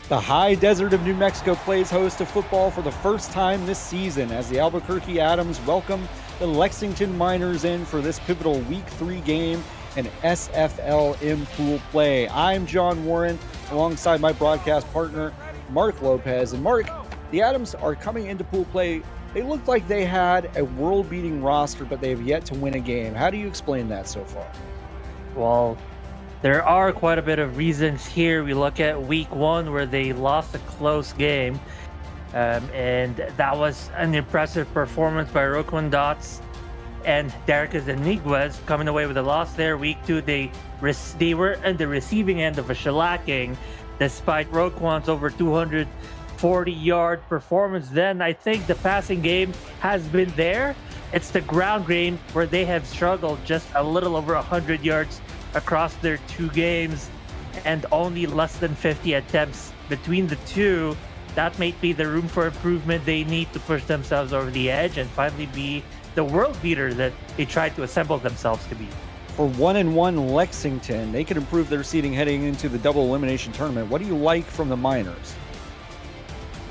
The high desert of New Mexico plays host to football for the first time this season as the Albuquerque Adams welcome the Lexington Miners in for this pivotal Week 3 game and SFLm pool play. I'm John Warren alongside my broadcast partner, Mark Lopez. And Mark, the Adams are coming into pool play. They looked like they had a world-beating roster, but they have yet to win a game. How do you explain that so far? Well, there are quite a bit of reasons here. We look at week 1 where they lost a close game, and that was an impressive performance by Roquan Dots and Derrickes Eniguez coming away with a loss there. Week 2, they were at the receiving end of a shellacking despite Roquan's over 240-yard performance. Then I think the passing game has been there. It's the ground game where they have struggled, just a little over 100 yards across their 2 games and only less than 50 attempts between the two. That might be the room for improvement. They need to push themselves over the edge and finally be the world beater that they tried to assemble themselves to be. For 1-1 Lexington, they could improve their seeding heading into the double elimination tournament. What do you like from the Miners?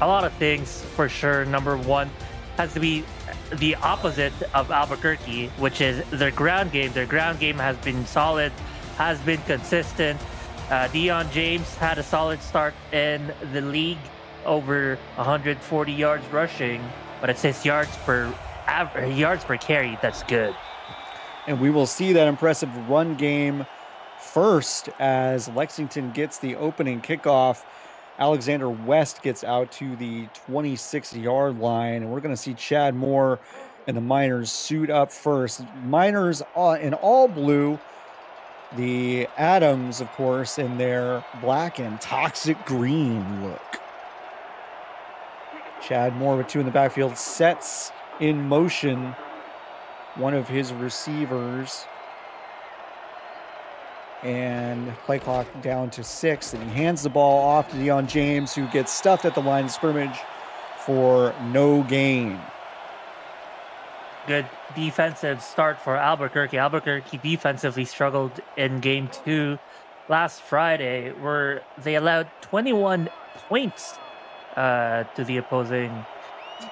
A lot of things for sure. Number 1 has to be the opposite of Albuquerque, which is their ground game. Their ground game has been solid, has been consistent. Deion James had a solid start in the league, over 140 yards rushing, but it's his yards per carry that's good. And we will see that impressive run game first as Lexington gets the opening kickoff. Alexander West gets out to the 26-yard line, and we're going to see Chad Moore and the Miners suit up first. Miners in all blue, the Adams, of course, in their black and toxic green look. Chad Moore with 2 in the backfield sets in motion one of his receivers, and play clock down to 6, and he hands the ball off to Deion James, who gets stuffed at the line of scrimmage for no gain. Good defensive start for Albuquerque. Albuquerque defensively struggled in game 2 last Friday, where they allowed 21 points to the opposing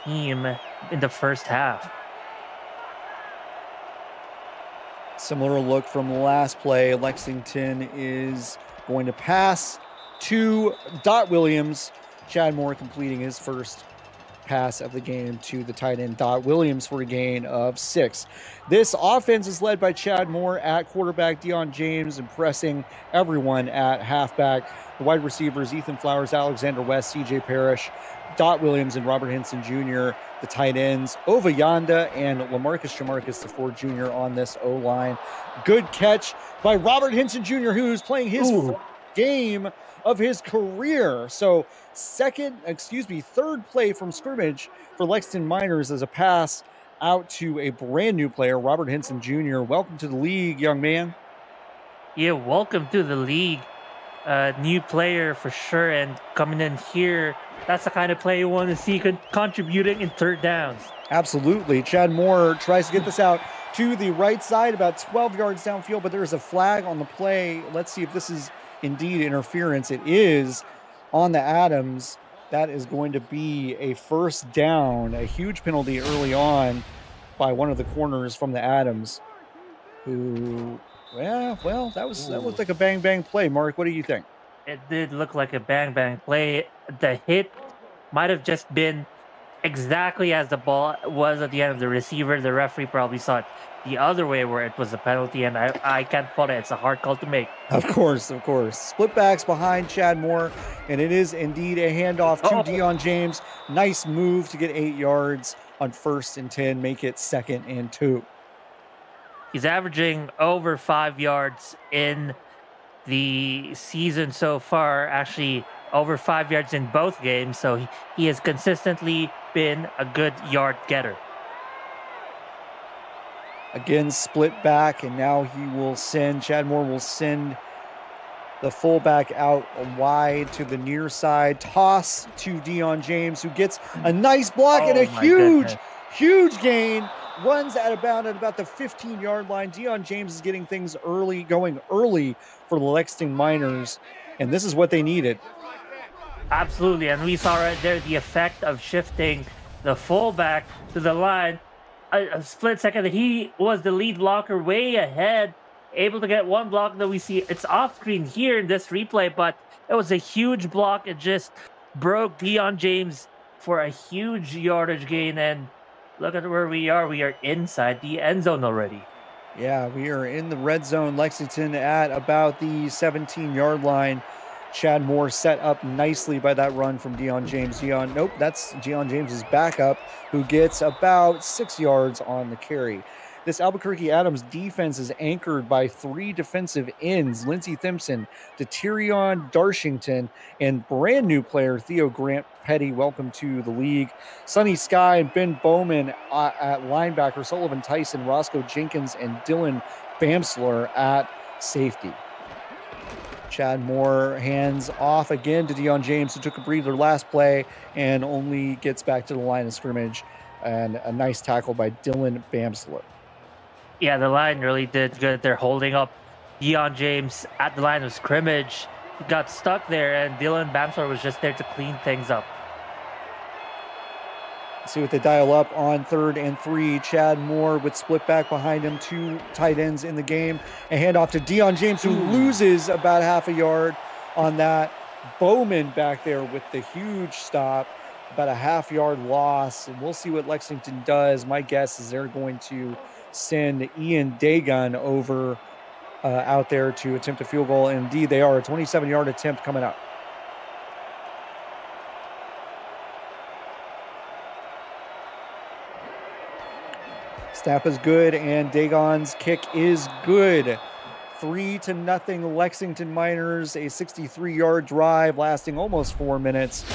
team in the first half. Similar look from last play. Lexington is going to pass to Dot Williams. Chad Moore completing his first pass of the game to the tight end Dot Williams for a gain of 6. This offense is led by Chad Moore at quarterback, Deion James impressing everyone at halfback. The wide receivers, Ethan Flowers, Alexander West, CJ Parrish, Dot Williams, and Robert Hinson Jr. The tight ends, Ova Yanda and Lamarcus Jamarcus IV Jr. on this O-line. Good catch by Robert Hinson Jr., who's playing his game of his career. So third play from scrimmage for Lexington Miners as a pass out to a brand new player, Robert Hinson Jr. Welcome to the league, young man. Yeah, welcome to the league. New player for sure, and coming in here, that's the kind of play you want to see contributing in third downs. Absolutely. Chad Moore tries to get this out to the right side, about 12 yards downfield, but there's a flag on the play. Let's see if this is indeed interference. It is on the Adams. That is going to be a first down, a huge penalty early on by one of the corners from the Adams, who, that looked like a bang-bang play. Mark, what do you think? It did look like a bang-bang play. The hit might have just been exactly as the ball was at the end of the receiver. The referee probably saw it the other way where it was a penalty, and I can't fault it. It's a hard call to make. Of course. Split backs behind Chad Moore, and it is indeed a handoff to Deion James. Nice move to get 8 yards on 1st and 10, make it 2nd and 2. He's averaging over 5 yards in the season so far, actually over 5 yards in both games, so he has consistently been a good yard getter. Again, split back, and now Chad Moore will send the fullback out wide to the near side. Toss to Deion James, who gets a nice block and a huge gain. Runs out of bounds at about the 15-yard line. Deion James is getting things going early for the Lexington Miners, and this is what they needed. Absolutely, and we saw right there the effect of shifting the fullback to the line. A split second, he was the lead blocker way ahead, able to get one block that we see. It's off screen here in this replay, but it was a huge block. It just broke Dion James for a huge yardage gain. And look at where we are. We are inside the end zone already. Yeah, we are in the red zone. Lexington at about the 17-yard line. Chad Moore set up nicely by that run from Dion James. Nope, that's Dion James's backup, who gets about 6 yards on the carry. This Albuquerque Adams defense is anchored by 3 defensive ends: Lindsey Thimpson, Deterion Darshington, and brand new player Theo Grant Petty. Welcome to the league. Sonny Sky and Ben Bowman at linebacker, Sullivan Tyson, Roscoe Jenkins, and Dylan Bamsler at safety. Chad Moore hands off again to Dion James, who took a breather last play and only gets back to the line of scrimmage. And a nice tackle by Dylan Bamsler. Yeah, the line really did good. They're holding up Dion James at the line of scrimmage. He got stuck there, and Dylan Bamsler was just there to clean things up. See what they dial up on 3rd and 3. Chad Moore with split back behind him, 2 tight ends in the game. A handoff to Dion James, who loses about half a yard on that. Bowman back there with the huge stop, about a half-yard loss. And we'll see what Lexington does. My guess is they're going to send Ian Dagon over out there to attempt a field goal. And indeed, they are. A 27-yard attempt coming up. Snap is good, and Dagon's kick is good. 3-0 Lexington Miners, a 63-yard drive lasting almost 4 minutes.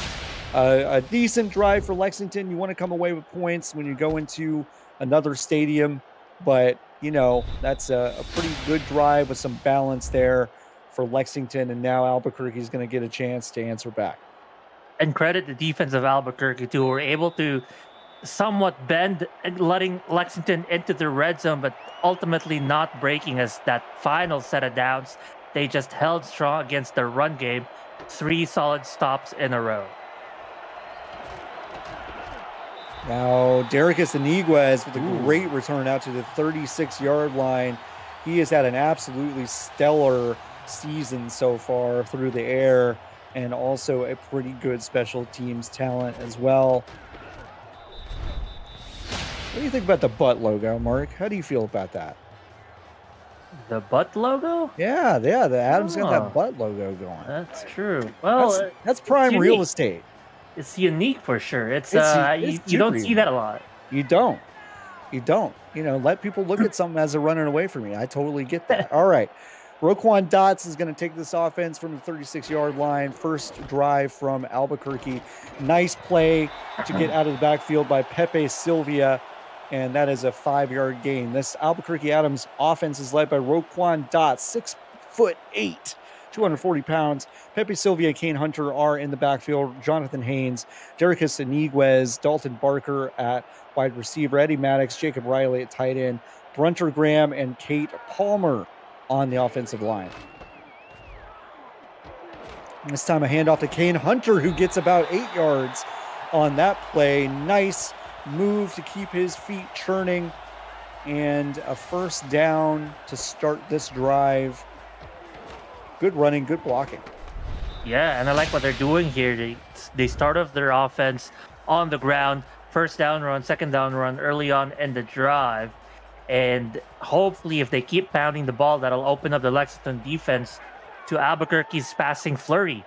A decent drive for Lexington. You want to come away with points when you go into another stadium, but, you know, that's a pretty good drive with some balance there for Lexington, and now Albuquerque is going to get a chance to answer back. And credit the defense of Albuquerque, too, who were able to somewhat bend and letting Lexington into the red zone, but ultimately not breaking as that final set of downs. They just held strong against the run game. 3 solid stops in a row. Now, Derrickis Iniguez with a great return out to the 36-yard line. He has had an absolutely stellar season so far through the air, and also a pretty good special teams talent as well. What do you think about the butt logo, Mark? How do you feel about that? The butt logo? Yeah, the Adams got that butt logo going. That's true. Well, that's prime real estate. It's unique for sure. It's you don't see that a lot. You don't. You know, let people look at something as they're running away from you. I totally get that. All right. Roquan Dots is going to take this offense from the 36-yard line. First drive from Albuquerque. Nice play to get out of the backfield by Pepe Sylvia, and that is a 5-yard gain. This Albuquerque Adams offense is led by Roquan Dots, 6'8", 240 pounds. Pepe Sylvia, Kane Hunter are in the backfield. Jonathan Haynes, Derrickis Iniguez, Dalton Barker at wide receiver, Eddie Maddox, Jacob Riley at tight end, Brunter Graham, and Kate Palmer on the offensive line. And this time a handoff to Kane Hunter, who gets about 8 yards on that play. Nice move to keep his feet churning, and a first down to start this drive. Good running, good blocking. Yeah, and I like what they're doing here. They start off their offense on the ground, first down run, second down run early on in the drive. And hopefully if they keep pounding the ball, that'll open up the Lexington defense to Albuquerque's passing flurry.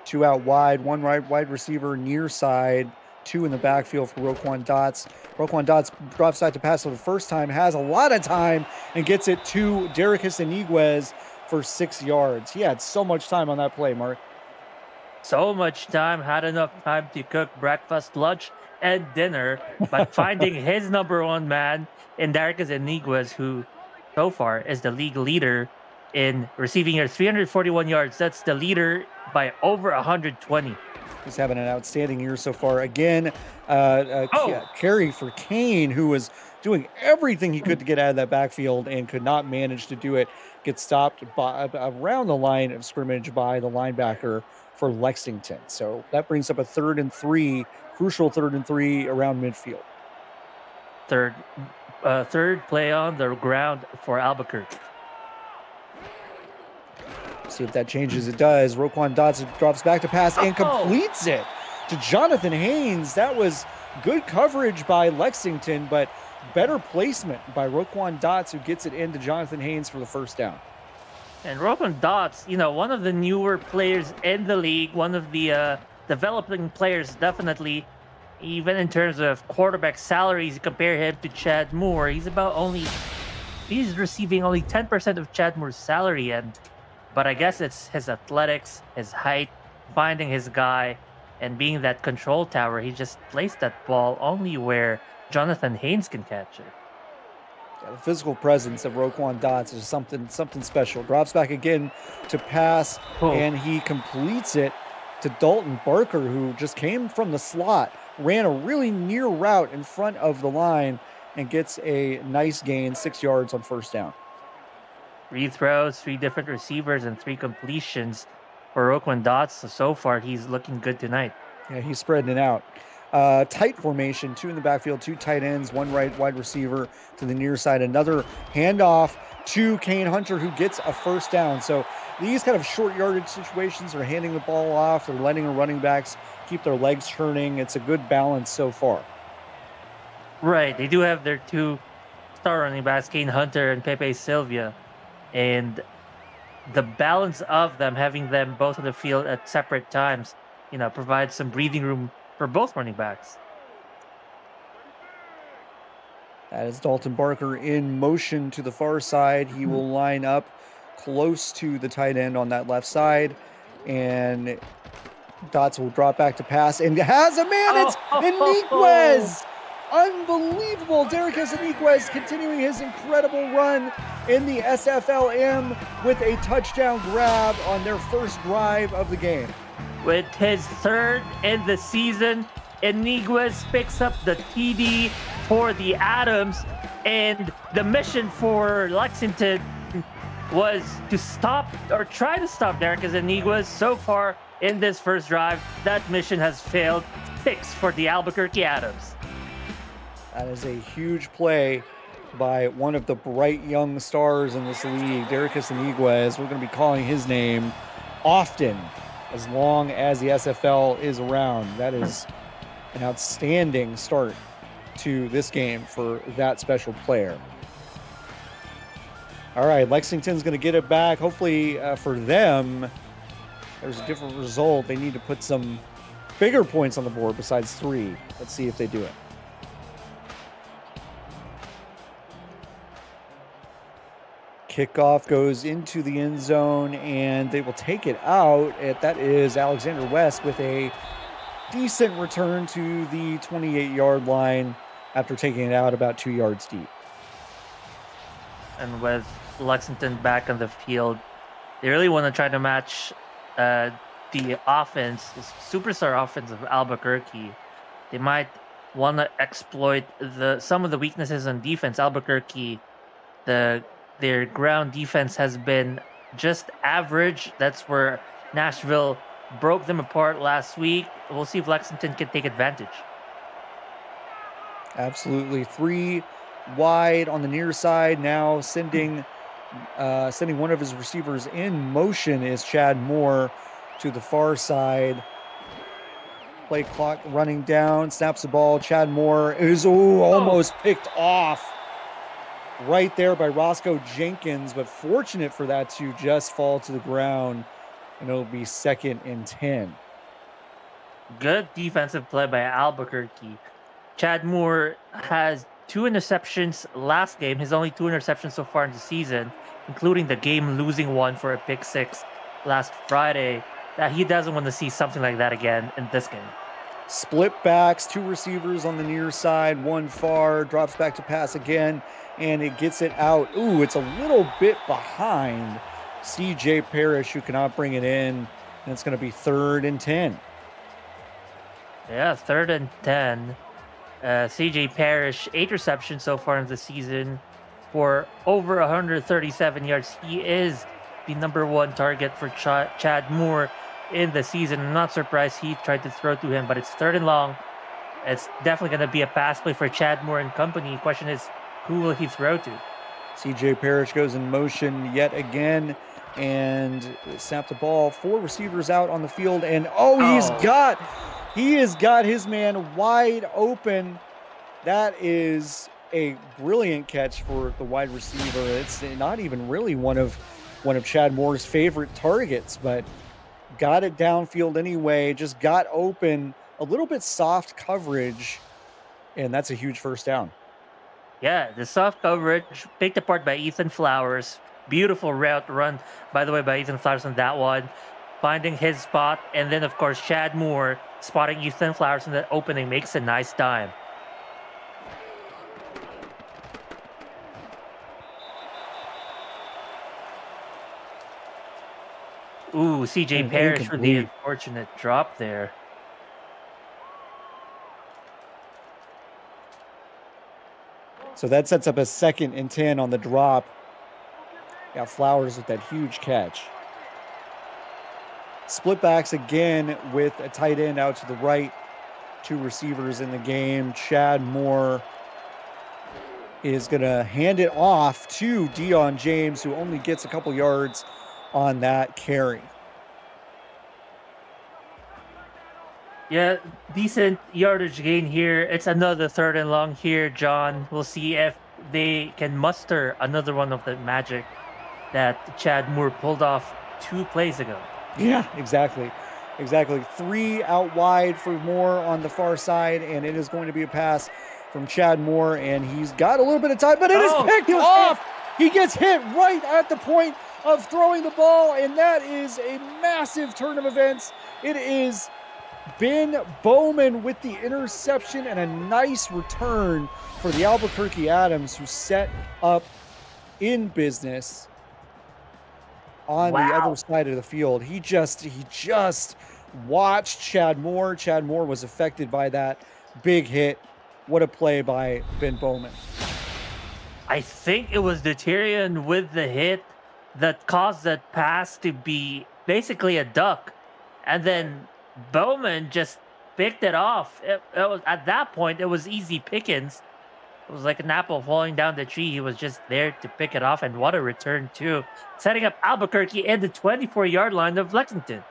2 out wide, 1 right wide receiver near side, 2 in the backfield for Roquan Dots. Roquan Dots drops side to pass for the first time, has a lot of time, and gets it to Derrickis Iniguez for 6 yards. He had so much time on that play, Mark. So much time, had enough time to cook breakfast, lunch, and dinner by finding his number 1 man in Derrickis Iniguez, who so far is the league leader in receiving yards, 341 yards. That's the leader by over 120. He's having an outstanding year so far. Again, carry for Kane, who was doing everything he could to get out of that backfield and could not manage to do it. Gets stopped by around the line of scrimmage by the linebacker for Lexington. So that brings up a 3rd and 3, crucial 3rd and 3 around midfield. Third play on the ground for Albuquerque. See if that changes. It does. Roquan Dotson drops back to pass and completes it to Jonathan Haynes. That was good coverage by Lexington, but better placement by Roquan Dots, who gets it into Jonathan Haynes for the first down. And Roquan Dots, one of the newer players in the league, one of the developing players, definitely. Even in terms of quarterback salaries, you compare him to Chad Moore. He's receiving only 10% of Chad Moore's salary, but I guess it's his athletics, his height, finding his guy, and being that control tower. He just placed that ball only where Jonathan Haynes can catch it. Yeah, the physical presence of Roquan Dots is something special. Drops back again to pass, and he completes it to Dalton Barker, who just came from the slot, ran a really near route in front of the line, and gets a nice gain, 6 yards on first down. 3 throws, 3 different receivers, and 3 completions for Roquan Dots. So far, he's looking good tonight. Yeah, he's spreading it out. Tight formation, 2 in the backfield, 2 tight ends, 1 right wide receiver to the near side. Another handoff to Kane Hunter, who gets a first down. So these kind of short yardage situations are handing the ball off. They're letting the running backs keep their legs turning. It's a good balance so far. Right. They do have their 2 star running backs, Kane Hunter and Pepe Silvia. And the balance of them, having them both on the field at separate times, provides some breathing room for both running backs. That is Dalton Barker in motion to the far side. He will line up close to the tight end on that left side, and Dots will drop back to pass and has a man. It's Iniquez. Unbelievable. Derrickis Iniquez continuing his incredible run in the SFLm with a touchdown grab on their first drive of the game. With his 3rd in the season, Iniquez picks up the TD for the Adams, and the mission for Lexington was to try to stop Derrickis Iniquez. So far in this first drive, that mission has failed. 6 for the Albuquerque Adams. That is a huge play by one of the bright young stars in this league, Derrickis Iniquez. We're going to be calling his name often as long as the SFL is around. That is an outstanding start to this game for that special player. All right, Lexington's going to get it back. Hopefully for them, there's a different result. They need to put some bigger points on the board besides 3. Let's see if they do it. Kickoff goes into the end zone, and they will take it out. That is Alexander West with a decent return to the 28-yard line after taking it out about 2 yards deep. And with Lexington back on the field, they really want to try to match the offense, the superstar offense of Albuquerque. They might want to exploit some of the weaknesses on defense. Albuquerque, their ground defense has been just average. That's where Nashville broke them apart last week. We'll see if Lexington can take advantage. Absolutely. 3 wide on the near side. Now sending one of his receivers in motion is Chad Moore to the far side. Play clock running down. Snaps the ball. Chad Moore is almost picked off right there by Roscoe Jenkins, but fortunate for that to just fall to the ground, and it'll be 2nd and 10. Good defensive play by Albuquerque. Chad Moore has 2 interceptions last game, his only 2 interceptions so far in the season, including the game-losing one for a pick 6 last Friday. That he doesn't want to see something like that again in this game. Split backs, 2 receivers on the near side, 1 far, drops back to pass again, and it gets it out. It's a little bit behind CJ Parrish, who cannot bring it in, and it's going to be 3rd and 10. Yeah, 3rd and 10. CJ Parrish, 8 receptions so far in the season for over 137 yards. He is the number 1 target for Chad Moore. in the season. I'm not surprised he tried to throw to him, but it's 3rd and long. It's definitely going to be a pass play for Chad Moore and company. Question is, who will he throw to? CJ Parrish goes in motion yet again and snapped the ball. 4 receivers out on the field, and he has got his man wide open. That is a brilliant catch for the wide receiver. It's not even really one of Chad Moore's favorite targets, but got it downfield anyway. Just got open, a little bit soft coverage, and that's a huge first down. Yeah, the soft coverage picked apart by Ethan Flowers. Beautiful route run, by the way, by Ethan Flowers on that one. Finding his spot, and then, of course, Chad Moore spotting Ethan Flowers in the opening makes a nice dime. Ooh, CJ Parrish with the unfortunate drop there. So that sets up a 2nd and 10 on the drop. Got Flowers with that huge catch. Split backs again with a tight end out to the right. 2 receivers in the game. Chad Moore is going to hand it off to Dion James, who only gets a couple yards on that carry. Yeah, decent yardage gain here. It's another 3rd and long here, John. We'll see if they can muster another one of the magic that Chad Moore pulled off 2 plays ago. Yeah, exactly. 3 out wide for Moore on the far side, and it is going to be a pass from Chad Moore, and he's got a little bit of time, but it is picked off. He gets hit right at the point of throwing the ball, and that is a massive turn of events. It is Ben Bowman with the interception and a nice return for the Albuquerque Adams, who set up in business on the other side of the field. He just watched Chad Moore. Chad Moore was affected by that big hit. What a play by Ben Bowman. I think it was Deuterian with the hit that caused that pass to be basically a duck. And then Bowman just picked it off. It was, at that point, it was easy pickings. It was like an apple falling down the tree. He was just there to pick it off, and what a return, too. Setting up Albuquerque in the 24-yard line of Lexington.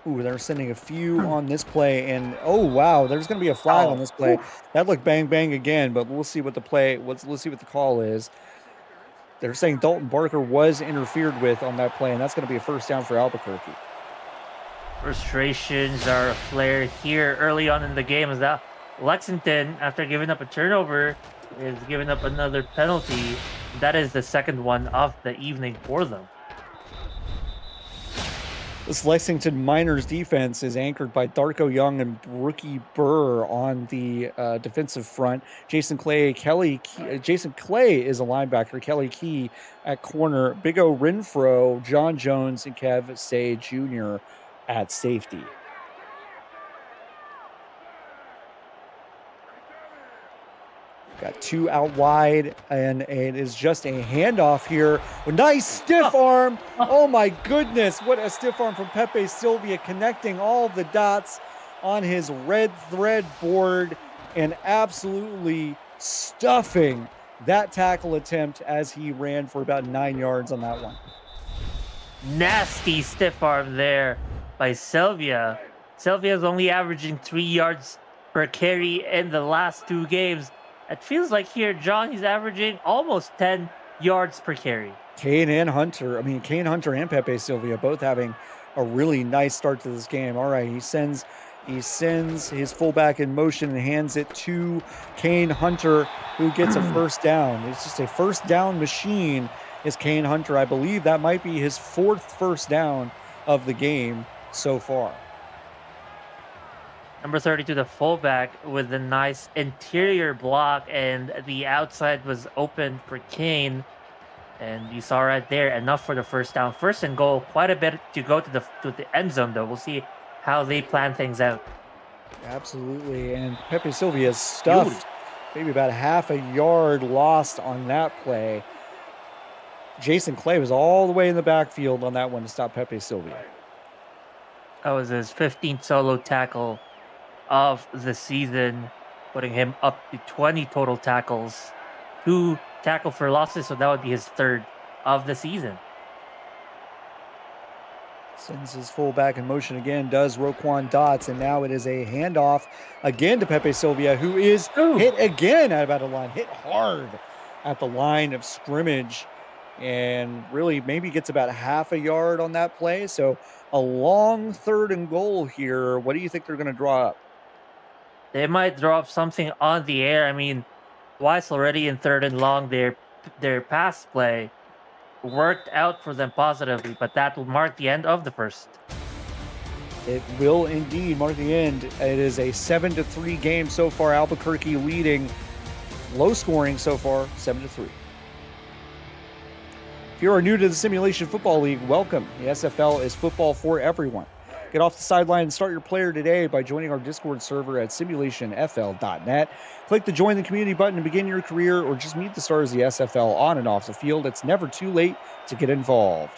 Ooh, they're sending a few on this play, and oh wow, there's going to be a flag on this play. That looked bang bang again, but we'll see what let's see what the call is. They're saying Dalton Barker was interfered with on that play, and that's going to be a first down for Albuquerque. Frustrations are aflare here early on in the game as that Lexington, after giving up a turnover, is giving up another penalty. That is the 2nd one of the evening for them. This Lexington Miners defense is anchored by Darko Young and Brookie Burr on the defensive front. Jason Clay is a linebacker. Kelly Key at corner. Big O Renfro, John Jones, and Kev Say Jr. at safety. Got 2 out wide, and it is just a handoff here. A nice stiff arm. Oh my goodness, what a stiff arm from Pepe Sylvia, connecting all the dots on his red thread board and absolutely stuffing that tackle attempt as he ran for about 9 yards on that one. Nasty stiff arm there by Sylvia. Sylvia's only averaging 3 yards per carry in the last 2 games. It feels like here, John, he's averaging almost 10 yards per carry. Kane Hunter and Pepe Sylvia both having a really nice start to this game. All right, he sends his fullback in motion and hands it to Kane Hunter, who gets a first down. It's just a first down machine is Kane Hunter. I believe that might be his 4th first down of the game so far. Number 32, the fullback, with a nice interior block, and the outside was open for Kane. And you saw right there, enough for the first down. 1st and goal, quite a bit to go to the end zone, though. We'll see how they plan things out. Absolutely, and Pepe Sylvia is stuffed. Maybe about half a yard lost on that play. Jason Clay was all the way in the backfield on that one to stop Pepe Sylvia. That was his 15th solo tackle of the season, putting him up to 20 total tackles, 2 tackle for losses, so that would be his 3rd of the season. Sends his fullback in motion again, does Roquan Dots, and now it is a handoff again to Pepe Sylvia, who is hit again out of the line, hit hard at the line of scrimmage, and really maybe gets about half a yard on that play. So a long 3rd and goal here. What do you think they're going to draw up? They might draw up something on the air. I mean, twice already in 3rd and long, their pass play worked out for them positively, but that will mark the end of the first. It will indeed mark the end. It is a 7-3 game so far. Albuquerque leading, low scoring so far, 7-3. If you are new to the Simulation Football League, welcome. The SFL is football for everyone. Get off the sideline and start your player today by joining our Discord server at simulationfl.net. Click the Join the Community button to begin your career, or just meet the stars of the SFL on and off the field. It's never too late to get involved.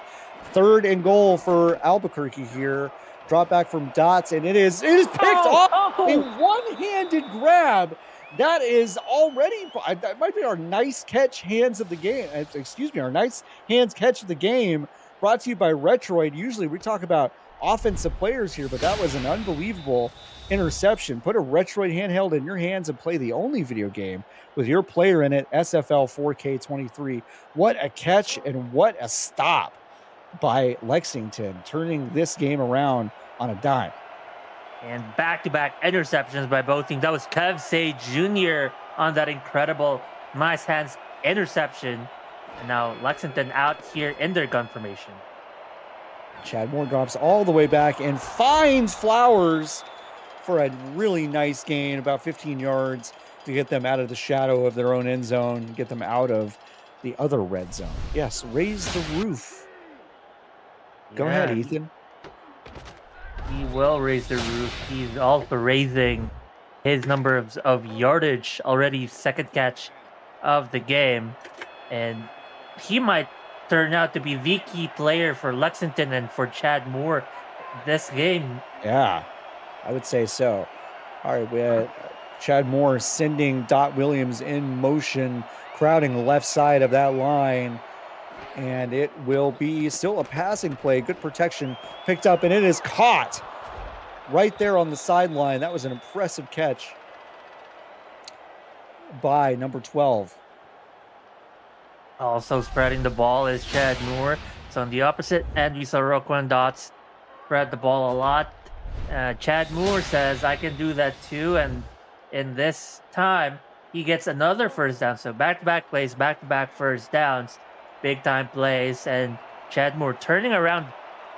3rd and goal for Albuquerque here. Drop back from Dots, and it is picked off. A one-handed grab. That is already, that might be our nice catch hands of the game. Excuse me, our nice hands catch of the game, brought to you by Retroid. Usually we talk about offensive players here, but that was an unbelievable interception. Put a Retroid handheld in your hands and play the only video game with your player in it, SFL 4K23. What a catch and what a stop by Lexington, turning this game around on a dime. And back-to-back interceptions by both teams. That was Kev Say Jr. on that incredible nice hands interception. And now Lexington out here in their gun formation. Chad Moore drops all the way back and finds Flowers for a really nice gain, about 15 yards, to get them out of the shadow of their own end zone, get them out of the other red zone. Yes, raise the roof. Go ahead, Ethan. He will raise the roof. He's also raising his number of yardage already, 2nd catch of the game. And he might turn out to be the key player for Lexington and for Chad Moore this game. Yeah, I would say so. All right, we had Chad Moore sending Dot Williams in motion, crowding the left side of that line. And it will be still a passing play. Good protection picked up, and it is caught right there on the sideline. That was an impressive catch by number 12. Also spreading the ball is Chad Moore. So on the opposite end, we saw Roquan Dots spread the ball a lot. Chad Moore says, I can do that too. And in this time, he gets another first down. So back-to-back plays, back-to-back first downs. Big-time plays, and Chad Moore turning around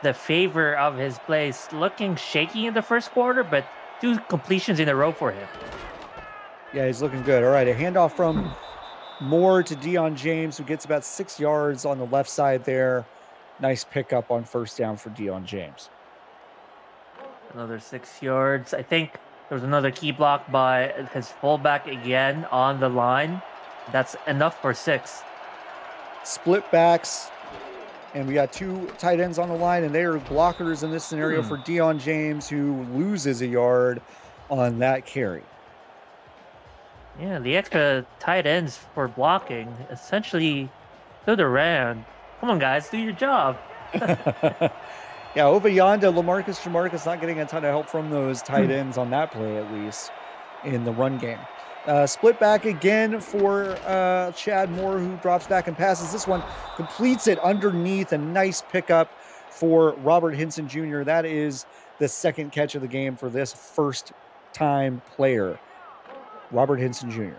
the favor of his plays, looking shaky in the first quarter, but 2 completions in a row for him. Yeah, he's looking good. All right, a handoff from Moore to Deion James, who gets about 6 yards on the left side there. Nice pickup on first down for Deion James. Another 6 yards. I think there was another key block by his fullback again on the line. That's enough for 6. Split backs, and we got 2 tight ends on the line, and they are blockers in this scenario for Deion James, who loses a yard on that carry. Yeah, the extra tight ends for blocking essentially stood around. Come on, guys, do your job. Yeah, over yonder, Lamarcus Jamarcus not getting a ton of help from those tight ends on that play, at least in the run game. Split back again for Chad Moore, who drops back and passes. This one completes it underneath. A nice pickup for Robert Hinson Jr. That is the 2nd catch of the game for this first-time player, Robert Hinson Jr.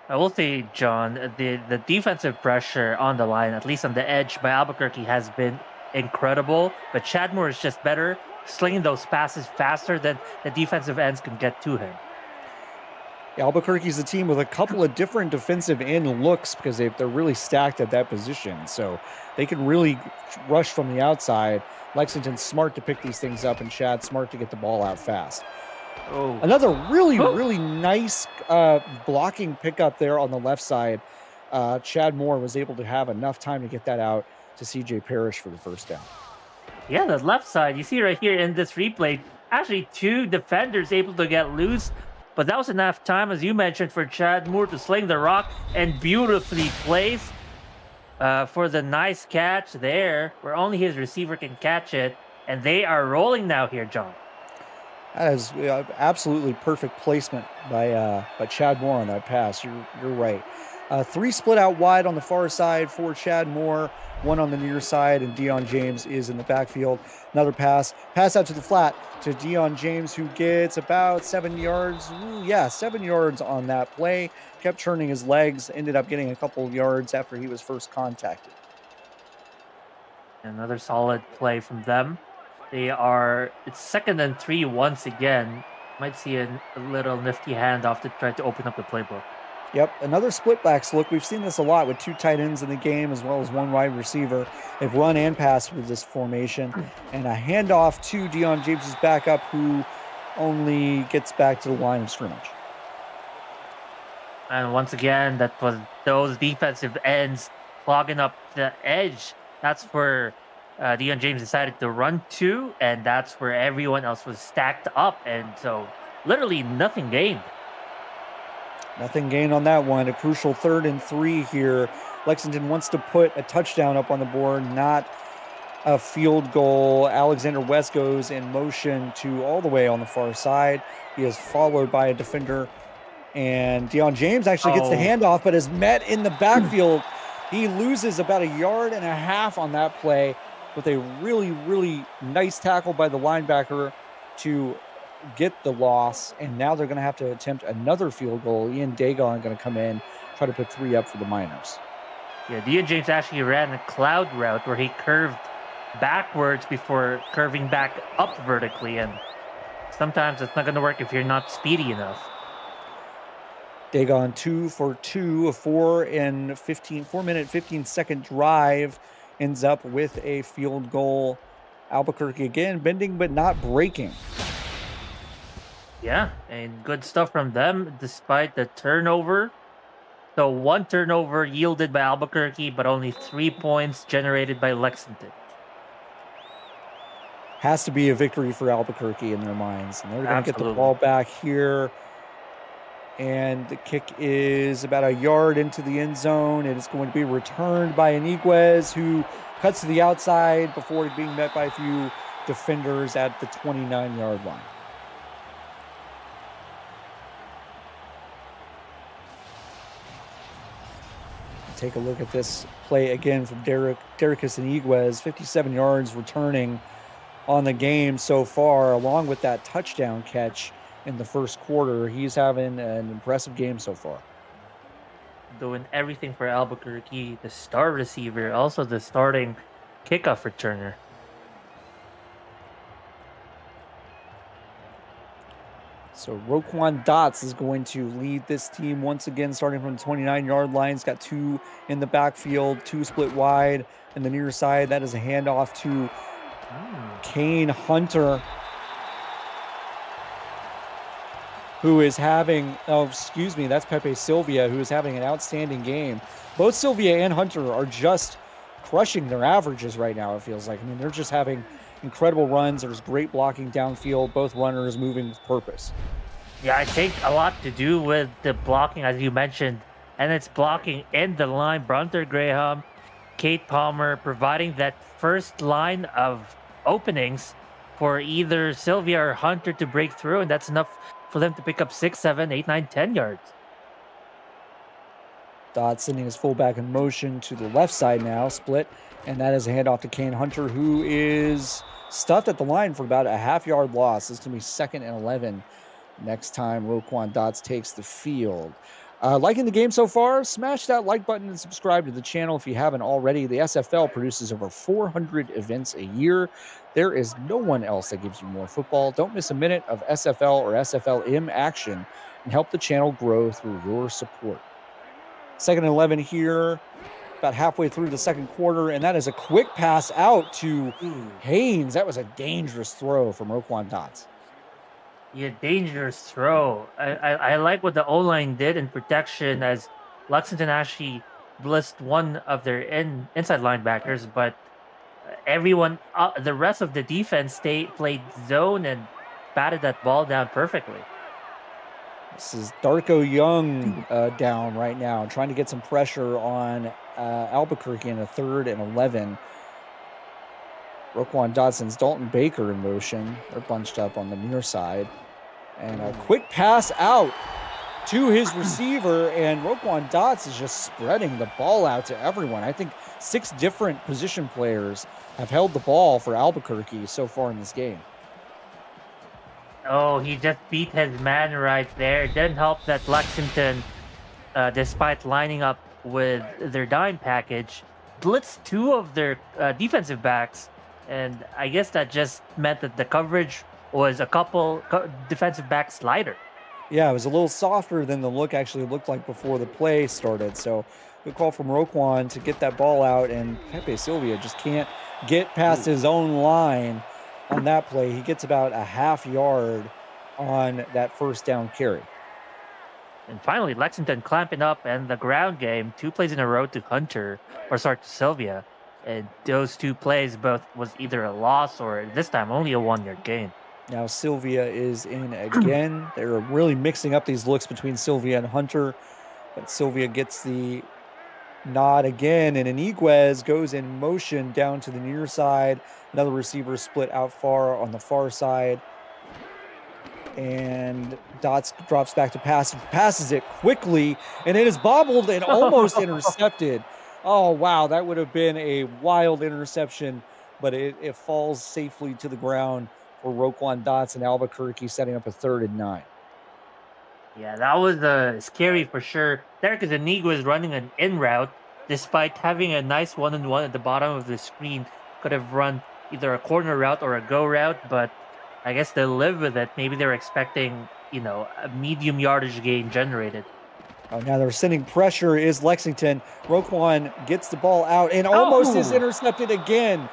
I will say, John, the defensive pressure on the line, at least on the edge by Albuquerque, has been incredible. But Chad Moore is just better, slinging those passes faster than the defensive ends can get to him. Albuquerque's a team with a couple of different defensive end looks because they're really stacked at that position. So they can really rush from the outside. Lexington's smart to pick these things up, and Chad's smart to get the ball out fast. Oh. Another really nice blocking pickup there on the left side. Chad Moore was able to have enough time to get that out to CJ Parrish for the first down. Yeah, the left side. You see right here in this replay, actually two defenders able to get loose, but that was enough time, as you mentioned, for Chad Moore to sling the rock and beautifully placed for the nice catch there, where only his receiver can catch it. And they are rolling now here, John. That is absolutely perfect placement by Chad Moore on that pass. You're right. Three split out wide on the far side for Chad Moore, one on the near side, and Deion James is in the backfield. Another pass out to the flat to Deion James, who gets about 7 yards. 7 yards on that play. Kept turning his legs, ended up getting a couple of yards after he was first contacted. Another solid play from them. It's 2nd and 3 once again. Might see a little nifty handoff to try to open up the playbook. Yep, another split backs look. We've seen this a lot with two tight ends in the game as well as one wide receiver. They've run and passed with this formation. And a handoff to Deion James' backup, who only gets back to the line of scrimmage. And once again, that was those defensive ends clogging up the edge. That's where Deion James decided to run to, and that's where everyone else was stacked up. And so literally nothing gained. Nothing gained on that one. A crucial 3rd and 3 here. Lexington wants to put a touchdown up on the board, not a field goal. Alexander West goes in motion to all the way on the far side. He is followed by a defender. And Deion James actually gets the handoff, but is met in the backfield. He loses about 1.5 yards on that play with a really, really nice tackle by the linebacker to get the loss, and now they're going to have to attempt another field goal. Ian Dagon going to come in, try to put 3 up for the Miners. Yeah, Deion James actually ran a cloud route where he curved backwards before curving back up vertically, and sometimes it's not going to work if you're not speedy enough. Dagon 2 for 2, a 4-minute 15-second drive ends up with a field goal. Albuquerque again bending but not breaking. Yeah, and good stuff from them despite the turnover. So 1 turnover yielded by Albuquerque, but only 3 points generated by Lexington. Has to be a victory for Albuquerque in their minds. And they're going to get the ball back here. And the kick is about 1 yard into the end zone. It is going to be returned by Iniguez, who cuts to the outside before being met by a few defenders at the 29-yard line. Take a look at this play again from Dericus Iniguez, 57 yards returning on the game so far, along with that touchdown catch in the first quarter. He's having an impressive game so far. Doing everything for Albuquerque, the star receiver, also the starting kickoff returner. So Roquan Dots is going to lead this team once again, starting from the 29-yard line. He's got 2 in the backfield, 2 split wide in the near side. That is a handoff to Kane Hunter, who is having, that's Pepe Sylvia, who is having an outstanding game. Both Sylvia and Hunter are just crushing their averages right now, it feels like. I mean, they're just having incredible runs. There's great blocking downfield, both runners moving with purpose. Yeah, I think a lot to do with the blocking, as you mentioned, and it's blocking in the line. Brunter Graham, Kate Palmer, providing that first line of openings for either Sylvia or Hunter to break through, and that's enough for them to pick up 6, 7, 8, 9, 10 yards. Dodd sending his fullback in motion to the left side now, split, and that is a handoff to Kane Hunter, who is stuffed at the line for about a half-yard loss. This is going to be 2nd and 11 next time Roquan Dots takes the field. Liking the game so far? Smash that like button and subscribe to the channel if you haven't already. The SFL produces over 400 events a year. There is no one else that gives you more football. Don't miss a minute of SFL or SFLm action and help the channel grow through your support. 2nd and 11 here, about halfway through the second quarter, and that is a quick pass out to Haynes. That was a dangerous throw from Roquan Dots. Yeah, dangerous throw. I like what the O-line did in protection, as Lexington actually blitzed one of their inside linebackers, but everyone, the rest of the defense played zone and batted that ball down perfectly. This is Darko Young down right now, trying to get some pressure on Albuquerque in a 3rd and 11. Roquan Dotson's Dalton Baker in motion. They're bunched up on the near side. And a quick pass out to his receiver, and Roquan Dots is just spreading the ball out to everyone. I think 6 different position players have held the ball for Albuquerque so far in this game. Oh, he just beat his man right there. It didn't help that Lexington, despite lining up with their dime package, blitzed 2 of their defensive backs. And I guess that just meant that the coverage was a couple defensive backs lighter. Yeah, it was a little softer than the look actually looked like before the play started. So good call from Roquan to get that ball out, and Pepe Sylvia just can't get past his own line on that play. He gets about a half yard on that first down carry. And finally, Lexington clamping up and the ground game, 2 plays in a row to Sylvia. And those 2 plays both was either a loss or this time only a 1-yard gain. Now Sylvia is in again. They're really mixing up these looks between Sylvia and Hunter, but Sylvia gets the nod again, and Iniguez goes in motion down to the near side. Another receiver split out far on the far side, and Dots drops back to pass, passes it quickly, and it is bobbled and almost intercepted. Oh wow, that would have been a wild interception, but it falls safely to the ground for Roquan Dots and Albuquerque, setting up a 3rd and 9. Yeah, that was scary for sure. There, because Inigo was running an in route, despite having a nice 1-on-1 at the bottom of the screen. Could have run either a corner route or a go route, but I guess they live with it. Maybe they're expecting, a medium yardage gain generated. Oh, now they're sending pressure is Lexington. Roquan gets the ball out and almost is intercepted again.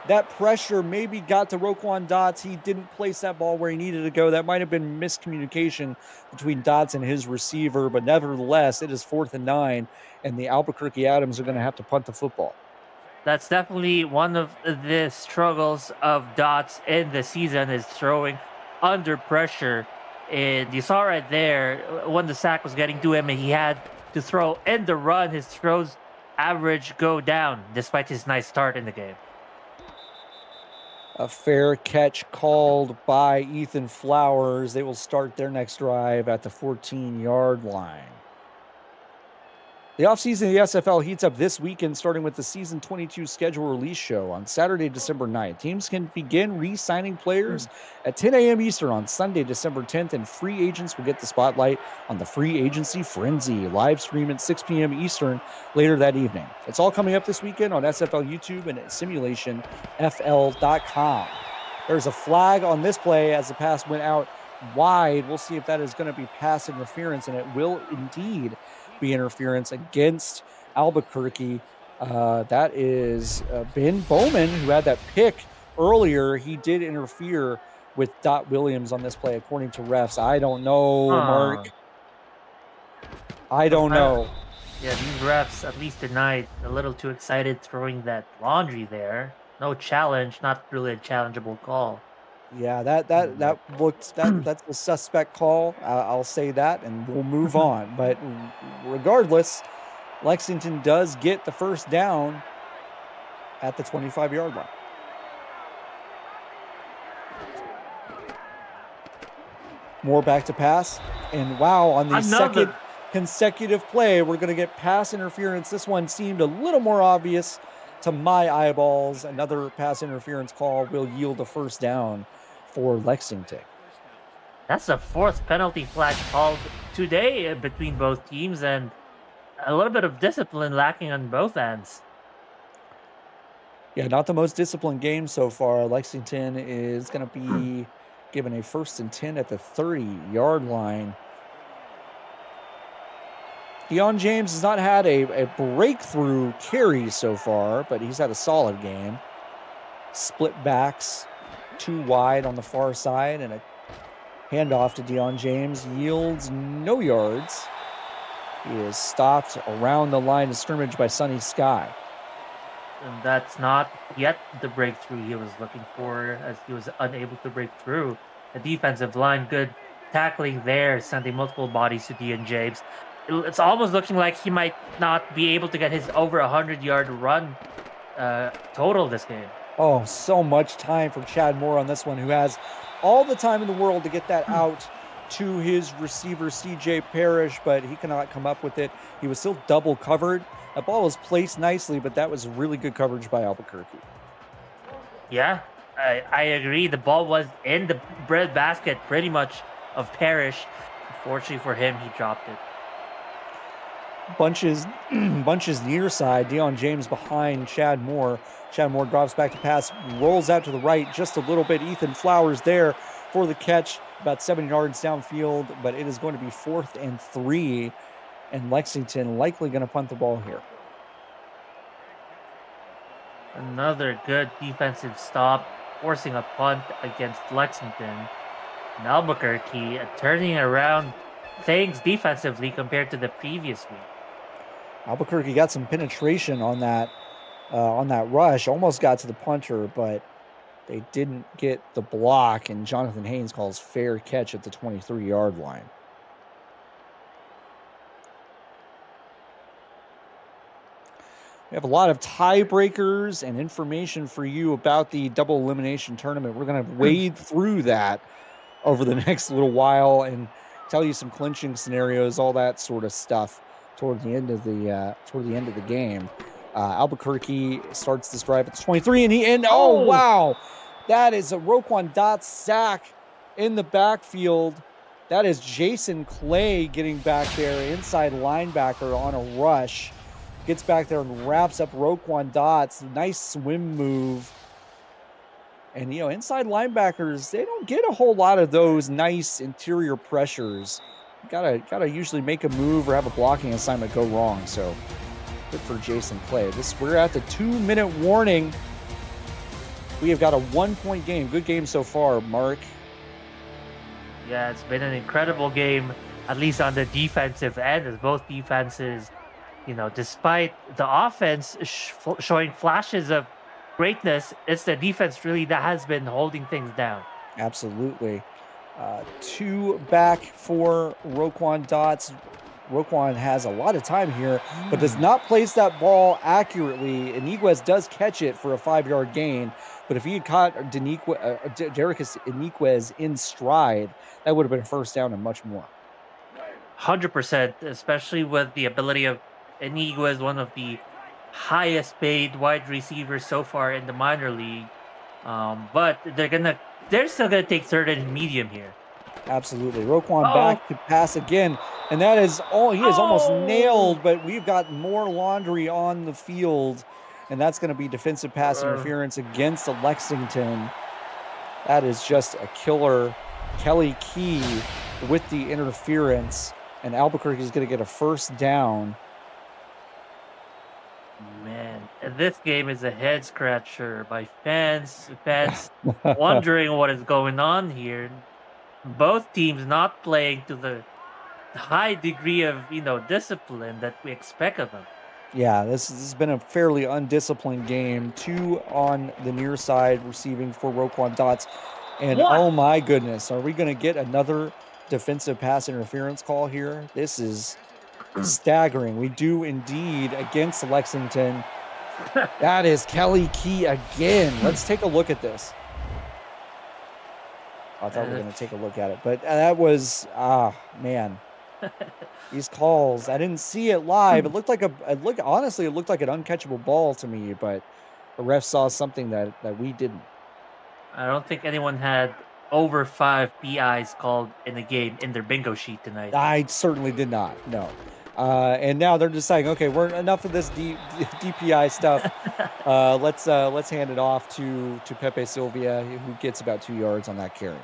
That pressure maybe got to Roquan Dots. He didn't place that ball where he needed to go. That might have been miscommunication between Dots and his receiver, but nevertheless, it is 4th and 9, and the Albuquerque Adams are going to have to punt the football. That's definitely one of the struggles of Dots in the season, is throwing under pressure. And you saw right there when the sack was getting to him and he had to throw in the run, his throws average go down despite his nice start in the game. A fair catch called by Ethan Flowers. They will start their next drive at the 14-yard line. The offseason of the SFL heats up this weekend, starting with the Season 22 schedule release show on Saturday, December 9th. Teams can begin re-signing players at 10 a.m. Eastern on Sunday, December 10th, and free agents will get the spotlight on the Free Agency Frenzy, live stream at 6 p.m. Eastern later that evening. It's all coming up this weekend on SFL YouTube and at Simulationfl.com. There's a flag on this play as the pass went out wide. We'll see if that is going to be pass interference, and it will indeed be interference against Albuquerque. That is Ben Bowman, who had that pick earlier. He did interfere with Dot Williams on this play, according to refs. I don't know, Mark. I don't know. Yeah, these refs, at least tonight, a little too excited throwing that laundry there. No challenge, not really a challengeable call. Yeah, that's a suspect call. I'll say that, and we'll move on. But regardless, Lexington does get the first down at the 25-yard line. More back to pass, and wow, on the second consecutive play, we're going to get pass interference. This one seemed a little more obvious to my eyeballs. Another pass interference call will yield a first down for Lexington. That's the 4th penalty flag called today between both teams, and a little bit of discipline lacking on both ends. Yeah, not the most disciplined game so far. Lexington is going to be given a 1st and 10 at the 30-yard line. Deion James has not had a breakthrough carry so far, but he's had a solid game. Split backs, 2 wide on the far side, and a handoff to Deion James yields no yards. He is stopped around the line of scrimmage by Sonny Sky. And that's not yet the breakthrough he was looking for, as he was unable to break through. The defensive line, good tackling there, sending multiple bodies to Dion James. It's almost looking like he might not be able to get his over 100-yard run total this game. Oh, so much time for Chad Moore on this one, who has all the time in the world to get that out to his receiver, CJ Parrish, but he cannot come up with it. He was still double covered. That ball was placed nicely, but that was really good coverage by Albuquerque. Yeah, I agree. The ball was in the bread basket pretty much of Parrish. Unfortunately for him, he dropped it. Bunches near side. Dion James behind Chad Moore. Chad Moore drops back to pass, rolls out to the right just a little bit. Ethan Flowers there for the catch, about 7 yards downfield, but it is going to be 4th and 3, and Lexington likely going to punt the ball here. Another good defensive stop, forcing a punt against Lexington. And Albuquerque turning around things defensively compared to the previous week. Albuquerque got some penetration on that rush, almost got to the punter, but they didn't get the block, and Jonathan Haynes calls fair catch at the 23-yard line. We have a lot of tiebreakers and information for you about the double elimination tournament. We're going to wade through that over the next little while and tell you some clinching scenarios, all that sort of stuff toward the end of the game. Albuquerque starts this drive at the 23, and oh wow, that is a Roquan Dot sack in the backfield. That is Jason Clay getting back there, inside linebacker on a rush. Gets back there and wraps up Roquan Dots. Nice swim move. And, inside linebackers, they don't get a whole lot of those nice interior pressures. You gotta usually make a move or have a blocking assignment go wrong. So good for Jason Clay. We're at the 2-minute warning. We have got a 1-point game. Good game so far, Mark. Yeah, it's been an incredible game, at least on the defensive end, as both defenses, despite the offense showing flashes of greatness, it's the defense really that has been holding things down. Absolutely. 2 back for Roquan Dots. Roquan has a lot of time here, but does not place that ball accurately. Iniguez does catch it for a 5-yard gain, but if he had caught Dericus Iniguez in stride, that would have been a first down and much more. 100%, especially with the ability of Iniguez, one of the highest paid wide receivers so far in the minor league. But they're still gonna take third and medium here. Absolutely. Roquan back to pass again. And that is all. He is almost nailed, but we've got more laundry on the field. And that's going to be defensive pass interference against the Lexington. That is just a killer. Kelly Key with the interference. And Albuquerque is going to get a first down. Man, this game is a head scratcher by fans wondering what is going on here. Both teams not playing to the high degree of discipline that we expect of them. Yeah, this has been a fairly undisciplined game. 2 on the near side receiving for Roquan Dots. And oh my goodness, are we going to get another defensive pass interference call here? This is staggering. We do indeed against Lexington. That is Kelly Key again. Let's take a look at this. I thought we were going to take a look at it, but that was man. These calls, I didn't see it live. It looked like honestly, it looked like an uncatchable ball to me, but the ref saw something that we didn't. I don't think anyone had over 5 PIs called in the game in their bingo sheet tonight. I certainly did not. No. And now they're deciding, okay, we're enough of this DPI stuff. Let's hand it off to Pepe Sylvia, who gets about 2 yards on that carry.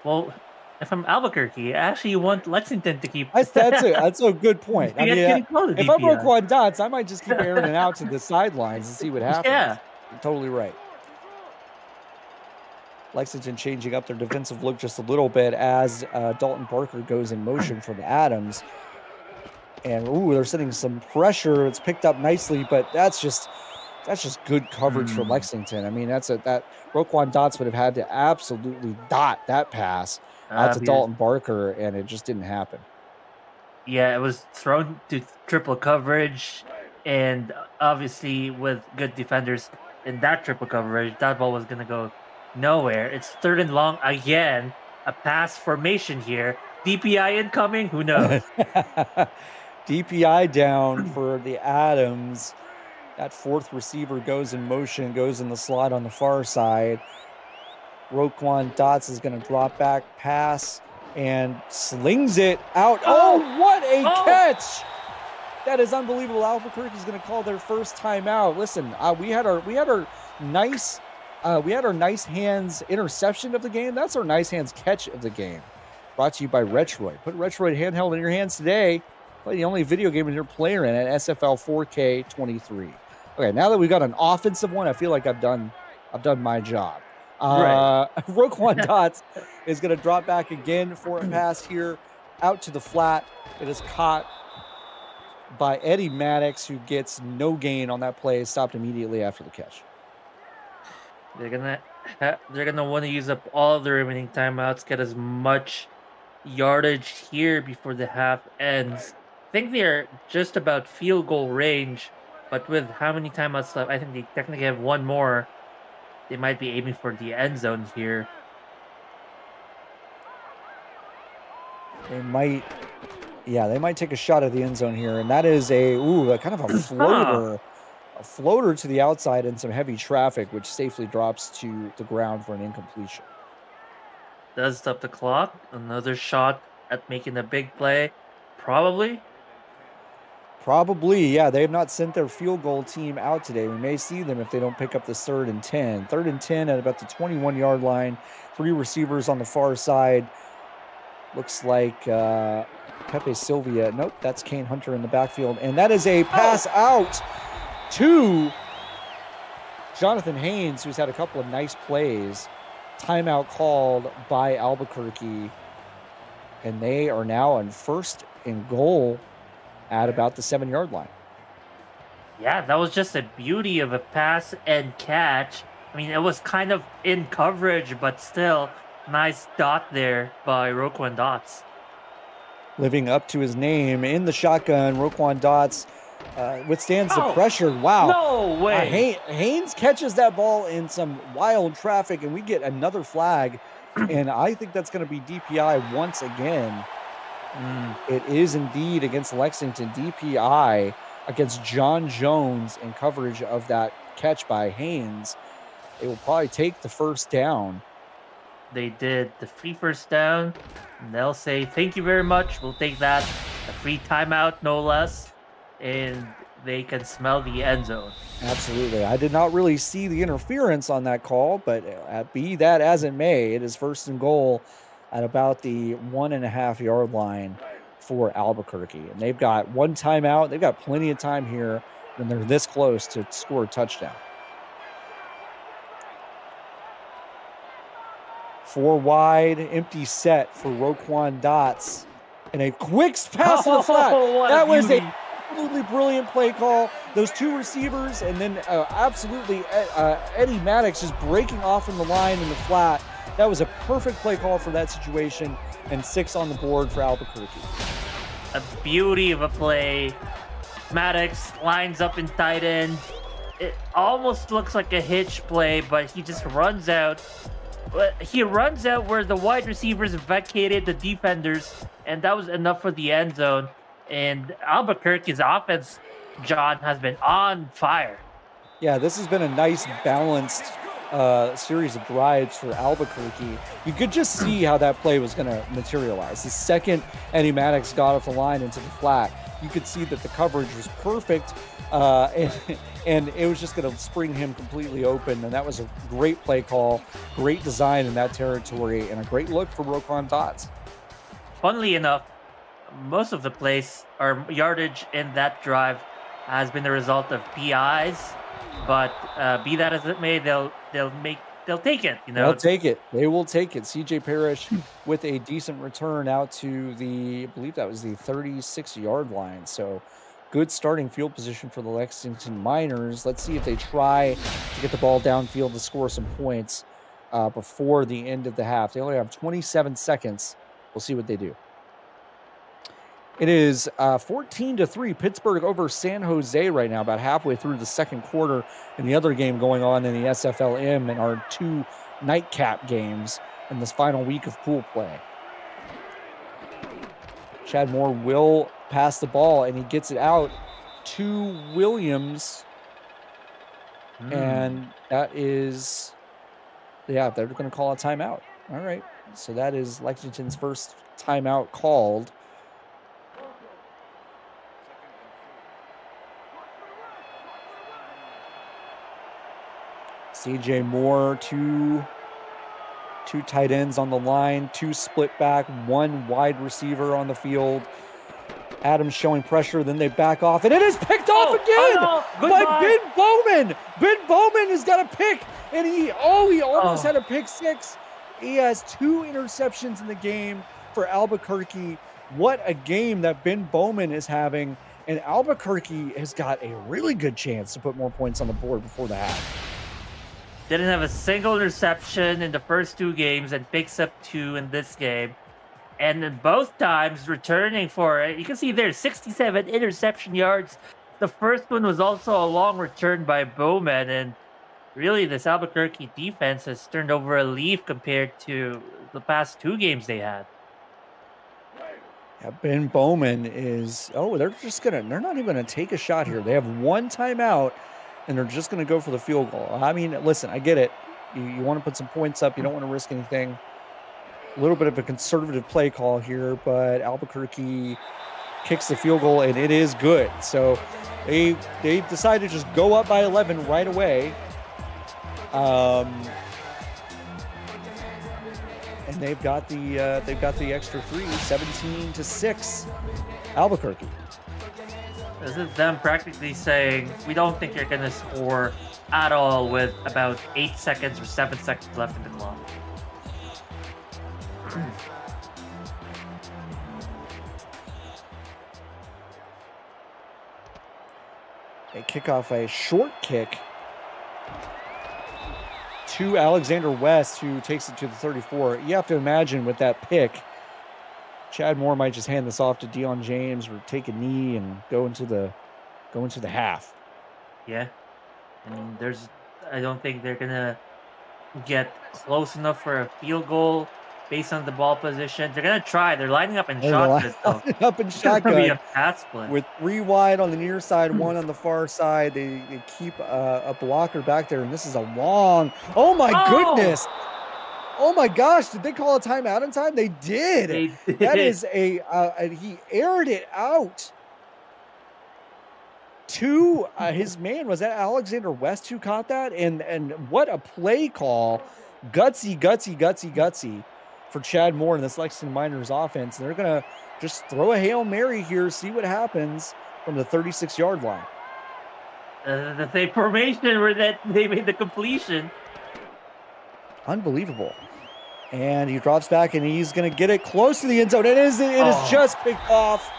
Well, if I'm Albuquerque, I actually want Lexington to keep. That's a good point. I mean, if I'm DPI. Roquan Dots, I might just keep airing it out to the sidelines and see what happens. Yeah, you're totally right. Lexington changing up their defensive look just a little bit as Dalton Parker goes in motion for the Adams. And they're sending some pressure. It's picked up nicely, but that's just good coverage for Lexington. I mean, that Roquan Dots would have had to absolutely dot that pass out to Because Dalton Barker, and it just didn't happen. yeah, it was thrown to triple coverage, and obviously with good defenders in that triple coverage, that ball was gonna go nowhere. It's third and long again. A pass formation here. DPI incoming. Who knows? DPI down for the Adams. That fourth receiver goes in motion, goes in the slot on the far side. Roquan Dots is going to drop back, pass, and slings it out. Oh, what a catch! That is unbelievable. Albuquerque is going to call their first timeout. Listen, we had our nice hands interception of the game. That's our nice hands catch of the game. Brought to you by Retroid. Put Retroid handheld in your hands today. Play the only video game with your player in it, SFL 4K 23. Okay, now that we got an offensive one, I feel like I've done my job. Right. Roquan Dots is going to drop back again for a pass here out to the flat. It is caught by Eddie Maddox, who gets no gain on that play, stopped immediately after the catch. They're gonna want to use up all the remaining timeouts, get as much yardage here before the half ends. I think they're just about field goal range, but with how many timeouts left, I think they technically have one more. They might be aiming for the end zone here. They might take a shot at the end zone here, and that is a kind of a floater. A floater to the outside in some heavy traffic, which safely drops to the ground for an incompletion. Does stop the clock. Another shot at making a big play. Probably, yeah. They have not sent their field goal team out today. We may see them if they don't pick up this 3rd and 10. 3rd and 10 at about the 21-yard line. 3 receivers on the far side. Looks like Pepe Sylvia. Nope, that's Kane Hunter in the backfield. And that is a pass out to Jonathan Haynes, who's had a couple of nice plays. Timeout called by Albuquerque. And they are now on 1st and goal at about the 7-yard line. Yeah, that was just a beauty of a pass and catch. I mean, it was kind of in coverage, but still nice dot there by Roquan Dots. Living up to his name in the shotgun, Roquan Dots withstands the pressure. Wow. No way. Haynes catches that ball in some wild traffic, and we get another flag. And I think that's going to be DPI once again. It is indeed against Lexington. DPI against John Jones in coverage of that catch by Haynes. They will probably take the first down. They did the free first down. And they'll say, thank you very much. We'll take that. A free timeout, no less. And they can smell the end zone. Absolutely. I did not really see the interference on that call, but be that as it may, it is 1st and goal at about the 1.5-yard line for Albuquerque. And they've got one timeout. They've got plenty of time here when they're this close to score a touchdown. 4 wide, empty set for Roquan Dots. And a quick pass to the flat. That was a absolutely brilliant play call. Those 2 receivers, and then absolutely Eddie Maddox just breaking off in the line in the flat. That was a perfect play call for that situation, and 6 on the board for Albuquerque. A beauty of a play. Maddox lines up in tight end. It almost looks like a hitch play, but he just runs out. He runs out where the wide receivers vacated the defenders, and that was enough for the end zone. And Albuquerque's offense, John, has been on fire. Yeah, this has been a nice balanced series of drives for Albuquerque. You could just see how that play was going to materialize. The second Eddie Maddox got off the line into the flat, you could see that the coverage was perfect, and it was just going to spring him completely open. And that was a great play call, great design in that territory, and a great look for Roquan Dots. Funnily enough, most of the plays or yardage in that drive has been the result of PIs, but be that as it may, they'll they'll take it. They'll take it. They will take it. CJ Parrish with a decent return out to I believe that was the 36-yard line. So good starting field position for the Lexington Miners. Let's see if they try to get the ball downfield to score some points before the end of the half. They only have 27 seconds. We'll see what they do. It is 14-3, Pittsburgh over San Jose right now, about halfway through the second quarter, and the other game going on in the SFLm and our 2 nightcap games in this final week of pool play. Chad Moore will pass the ball, and he gets it out to Williams, and that is, they're going to call a timeout. All right, so that is Lexington's first timeout called. CJ Moore, two tight ends on the line, 2 split back, 1 wide receiver on the field. Adams showing pressure, then they back off, and it is picked off again by Ben Bowman. Ben Bowman has got a pick, and he almost had a pick 6. He has 2 interceptions in the game for Albuquerque. What a game that Ben Bowman is having, and Albuquerque has got a really good chance to put more points on the board before the half. Didn't have a single interception in the first 2 games and picks up 2 in this game. And in both times returning for it. You can see there's 67 interception yards. The first one was also a long return by Bowman. And really, this Albuquerque defense has turned over a leaf compared to the past 2 games they had. Yeah, Ben Bowman is, they're not even going to take a shot here. They have 1 timeout. And they're just going to go for the field goal. I mean, listen, I get it. You want to put some points up. You don't want to risk anything. A little bit of a conservative play call here, but Albuquerque kicks the field goal, and it is good. So they decide to just go up by 11 right away. And they've got the extra 3, 17-6, Albuquerque. This is them practically saying, we don't think you're going to score at all with about 8 seconds or 7 seconds left in the clock. They kick off a short kick to Alexander West, who takes it to the 34. You have to imagine with that pick, Chad Moore might just hand this off to Deion James or take a knee and go into the half. Yeah. I mean, I don't think they're going to get close enough for a field goal based on the ball position. They're going to try. They're lining up in shotgun. Shotgun be a pass play. With 3 wide on the near side, 1 on the far side. They keep a blocker back there, and this is a long. Oh my goodness! Oh my gosh! Did they call a timeout in time? They did. That is he aired it out to his man. Was that Alexander West who caught that? And what a play call! Gutsy for Chad Moore and this Lexington Miners offense. They're going to just throw a Hail Mary here, see what happens from the 36-yard line. The same formation where that they made the completion. Unbelievable. And he drops back, and he's going to get it close to the end zone. It is just picked off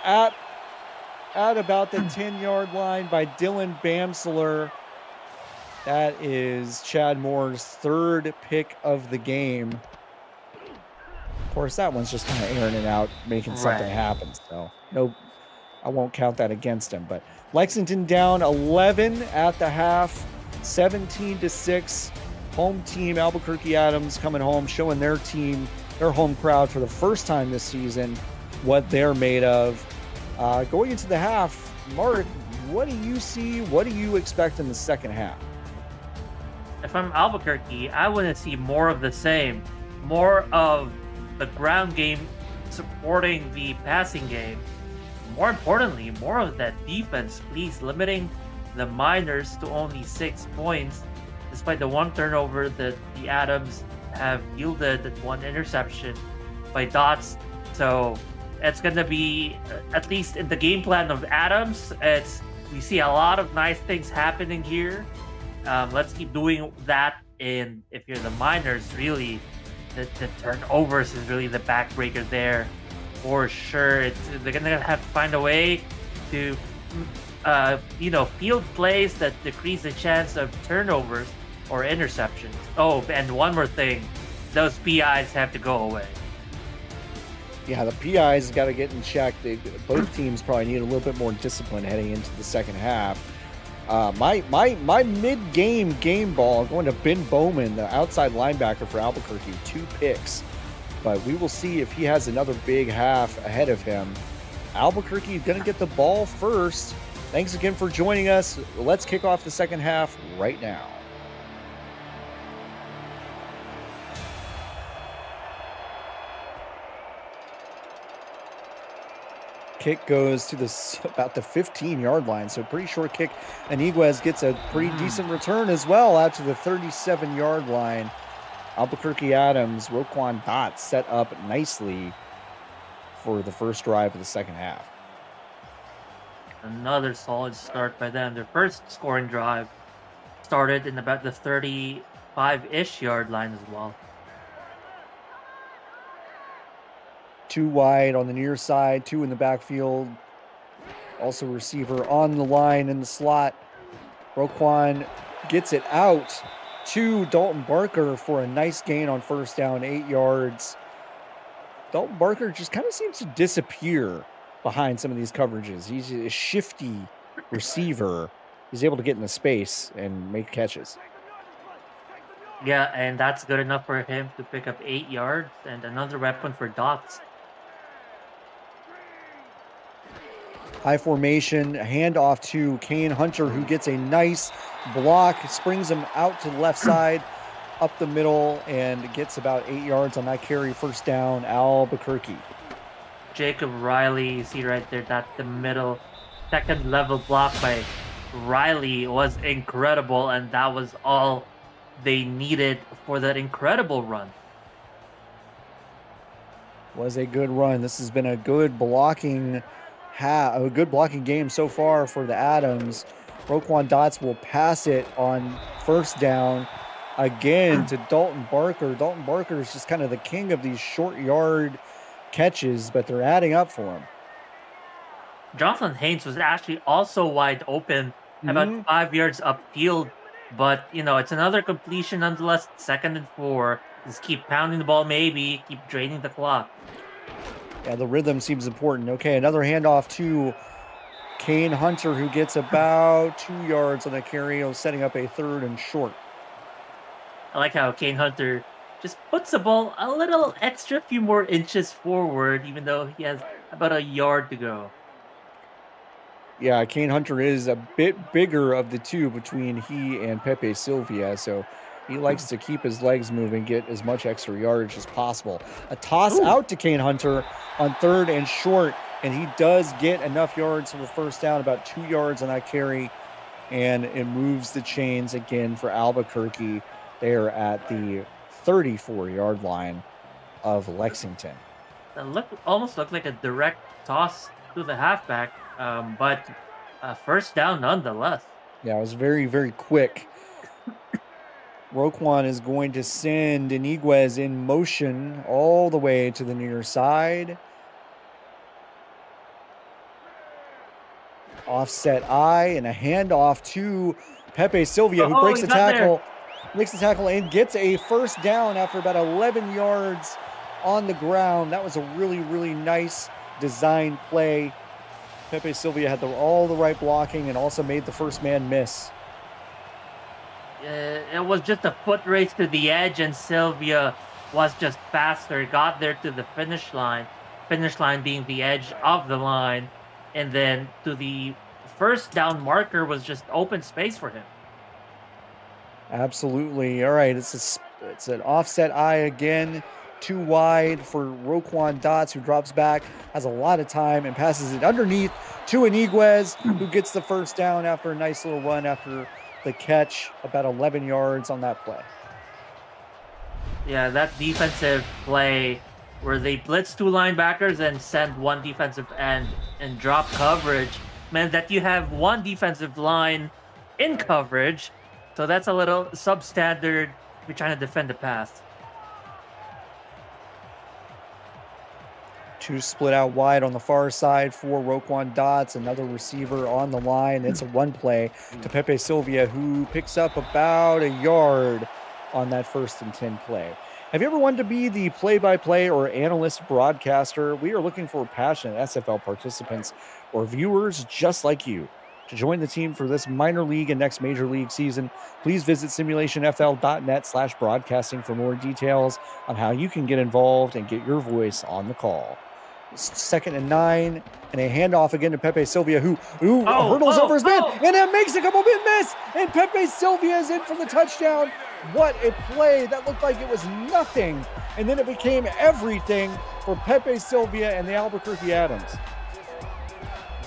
at about the 10-yard line by Dylan Bamsler. That is Chad Moore's 3rd pick of the game. Of course, that one's just kind of airing it out, making something happen. So, no, I won't count that against him. But Lexington down 11 at the half, 17-6. Home team, Albuquerque Adams coming home, showing their team, their home crowd for the first time this season, what they're made of. Going into the half, Mark, what do you see? What do you expect in the second half? If I'm Albuquerque, I want to see more of the same. More of the ground game supporting the passing game. More importantly, more of that defense, please, limiting the Miners to only 6 points, despite the 1 turnover that the Adams have yielded, 1 interception by Dots. So it's going to be, at least in the game plan of Adams, we see a lot of nice things happening here. Let's keep doing that And if you're the Miners, really, the turnovers is really the backbreaker there. For sure, they're gonna have to find a way to, field plays that decrease the chance of turnovers or interceptions. Oh, and one more thing, those PIs have to go away. Yeah, the PIs got to get in check. Both teams probably need a little bit more discipline heading into the second half. My mid-game game ball going to Ben Bowman, the outside linebacker for Albuquerque, 2 picks. But we will see if he has another big half ahead of him. Albuquerque going to get the ball first. Thanks again for joining us. Let's kick off the second half right now. Kick goes to about the 15-yard line, so pretty short kick. And Iguez gets a pretty decent return as well out to the 37-yard line. Albuquerque Adams, Roquan Dot set up nicely for the first drive of the second half. Another solid start by them. Their first scoring drive started in about the 35-ish yard line as well. 2 wide on the near side, 2 in the backfield. Also receiver on the line in the slot. Roquan gets it out to Dalton Barker for a nice gain on first down, 8 yards. Dalton Barker just kind of seems to disappear behind some of these coverages. He's a shifty receiver. He's able to get in the space and make catches. Yeah, and that's good enough for him to pick up 8 yards and another weapon for Dots. High formation, handoff to Kane Hunter, who gets a nice block, springs him out to the left side, up the middle, and gets about 8 yards on that carry. First down, Albuquerque. Jacob Riley, you see right there, that the middle second level block by Riley was incredible, and that was all they needed for that incredible run. Was a good run. This has been a good blocking game so far for the Adams. Roquan Dots will pass it on first down again to Dalton Barker. Dalton Barker is just kind of the king of these short yard catches, but they're adding up for him. Jonathan Haynes was actually also wide open, about 5 yards upfield, but it's another completion nonetheless. 2nd and 4. Just keep pounding the ball, maybe keep draining the clock. Yeah, the rhythm seems important. Okay, another handoff to Kane Hunter, who gets about 2 yards on the carry, setting up a 3rd and short. I like how Kane Hunter just puts the ball a little extra, few more inches forward, even though he has about a yard to go. Yeah, Kane Hunter is a bit bigger of the two between he and Pepe Sylvia, so he likes to keep his legs moving, get as much extra yardage as possible. A toss out to Kane Hunter on 3rd and short, and he does get enough yards for the first down, about 2 yards on that carry, and it moves the chains again for Albuquerque. They are at the 34-yard line of Lexington. That almost looked like a direct toss to the halfback, but first down nonetheless. Yeah, it was very, very quick. Roquan is going to send Iniguez in motion all the way to the near side. Offset eye and a handoff to Pepe Sylvia, who breaks the tackle. Makes the tackle and gets a first down after about 11 yards on the ground. That was a really, really nice design play. Pepe Sylvia had all the right blocking and also made the first man miss. It was just a foot race to the edge, and Sylvia was just faster. Got there to the finish line being the edge of the line, and then to the first down marker was just open space for him. Absolutely. All right, it's an offset eye again. 2 wide for Roquan Dots, who drops back, has a lot of time, and passes it underneath to Iniguez, who gets the first down after a nice little run after the catch, about 11 yards on that play. Yeah, that defensive play where they blitz 2 linebackers and send 1 defensive end and drop coverage meant that you have 1 defensive line in coverage. So that's a little substandard if you're trying to defend the pass. Two split out wide on the far side for Roquan Dots, another receiver on the line. It's a run play to Pepe Sylvia, who picks up about a yard on that 1st and 10 play. Have you ever wanted to be the play-by-play or analyst broadcaster? We are looking for passionate SFL participants or viewers just like you. To join the team for this minor league and next major league season, please visit simulationfl.net/broadcasting for more details on how you can get involved and get your voice on the call. 2nd and 9, and a handoff again to Pepe Sylvia, who hurdles over his man, and then makes a couple bit miss, and Pepe Sylvia is in for the touchdown. What a play. That looked like it was nothing, and then it became everything for Pepe Sylvia and the Albuquerque Adams.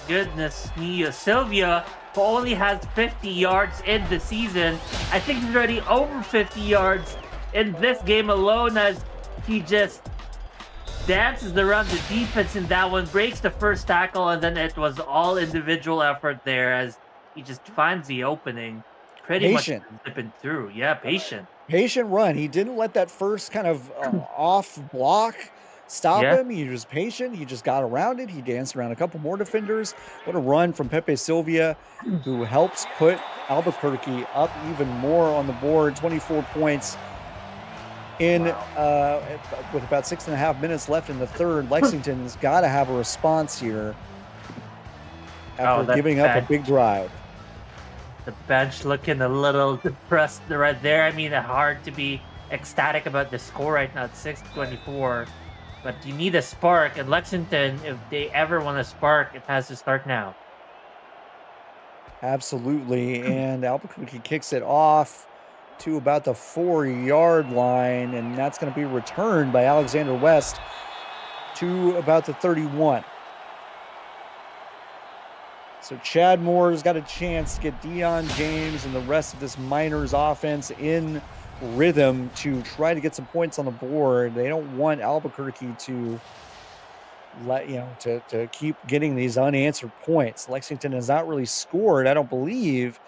Goodness me, Sylvia, who only has 50 yards in the season, I think he's already over 50 yards in this game alone, as he just dances around the defense in that one, breaks the first tackle, and then it was all individual effort there as he just finds the opening. Pretty much zipping through. Yeah, patient run. He didn't let that first kind of off block stop him. He was patient. He just got around it. He danced around a couple more defenders. What a run from Pepe Sylvia, who helps put Albuquerque up even more on the board. 24 points in with about 6.5 minutes left in the third. Lexington's got to have a response here after giving up a big drive. The bench looking a little depressed right there. I mean, hard to be ecstatic about the score right now at 6:24, but you need a spark. And Lexington, if they ever want a spark, it has to start now. Absolutely. And Albuquerque kicks it off to about the 4-yard line, and that's going to be returned by Alexander West to about the 31. So Chad Moore's got a chance to get Dion James and the rest of this Miners offense in rhythm to try to get some points on the board. They don't want Albuquerque to to keep getting these unanswered points. Lexington has not really scored, I don't believe,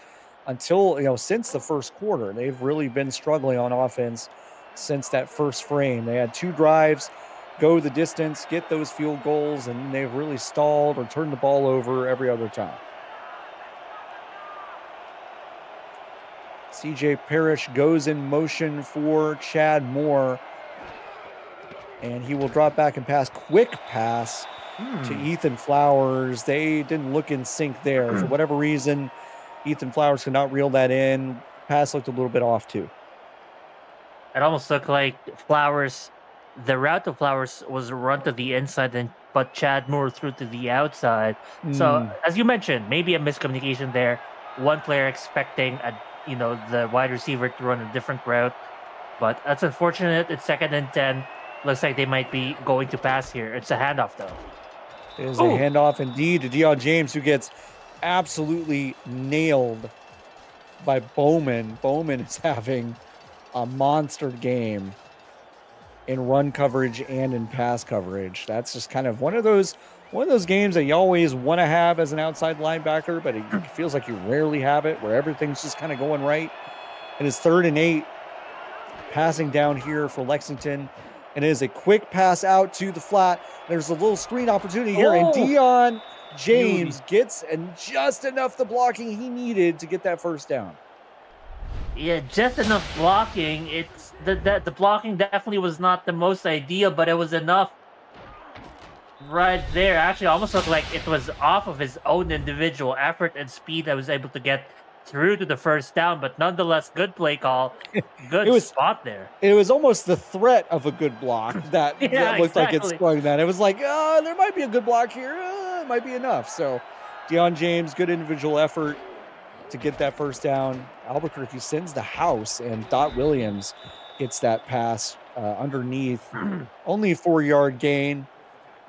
until since the first quarter. They've really been struggling on offense since that first frame. They had 2 drives, go the distance, get those field goals, and they've really stalled or turned the ball over every other time. CJ Parrish goes in motion for Chad Moore, and he will drop back and pass. Quick pass to Ethan Flowers. They didn't look in sync there. For whatever reason, Ethan Flowers could not reel that in. Pass looked a little bit off too. It almost looked like the route to Flowers was run to the inside, but Chad Moore threw to the outside. So, as you mentioned, maybe a miscommunication there. One player expecting the wide receiver to run a different route, but that's unfortunate. It's 2nd and 10. Looks like they might be going to pass here. It's a handoff, though. It is a handoff indeed to Dion James, who gets absolutely nailed by Bowman. Bowman is having a monster game in run coverage and in pass coverage. That's just kind of one of those games that you always want to have as an outside linebacker, but it feels like you rarely have it, where everything's just kind of going right. And it's 3rd and 8, passing down here for Lexington. And it is a quick pass out to the flat. There's a little screen opportunity here, and Dion James gets just enough the blocking he needed to get that first down. Yeah, just enough blocking. It's the blocking definitely was not the most ideal, but it was enough right there. Actually, almost looked like it was off of his own individual effort and speed that was able to get through to the first down, but nonetheless, good play call. Good spot there. It was almost the threat of a good block that looked like it sprung that. It was like, there might be a good block here. It might be enough. So Dion James, good individual effort to get that first down. Albuquerque sends the house, and Dot Williams gets that pass underneath. Only a 4-yard gain,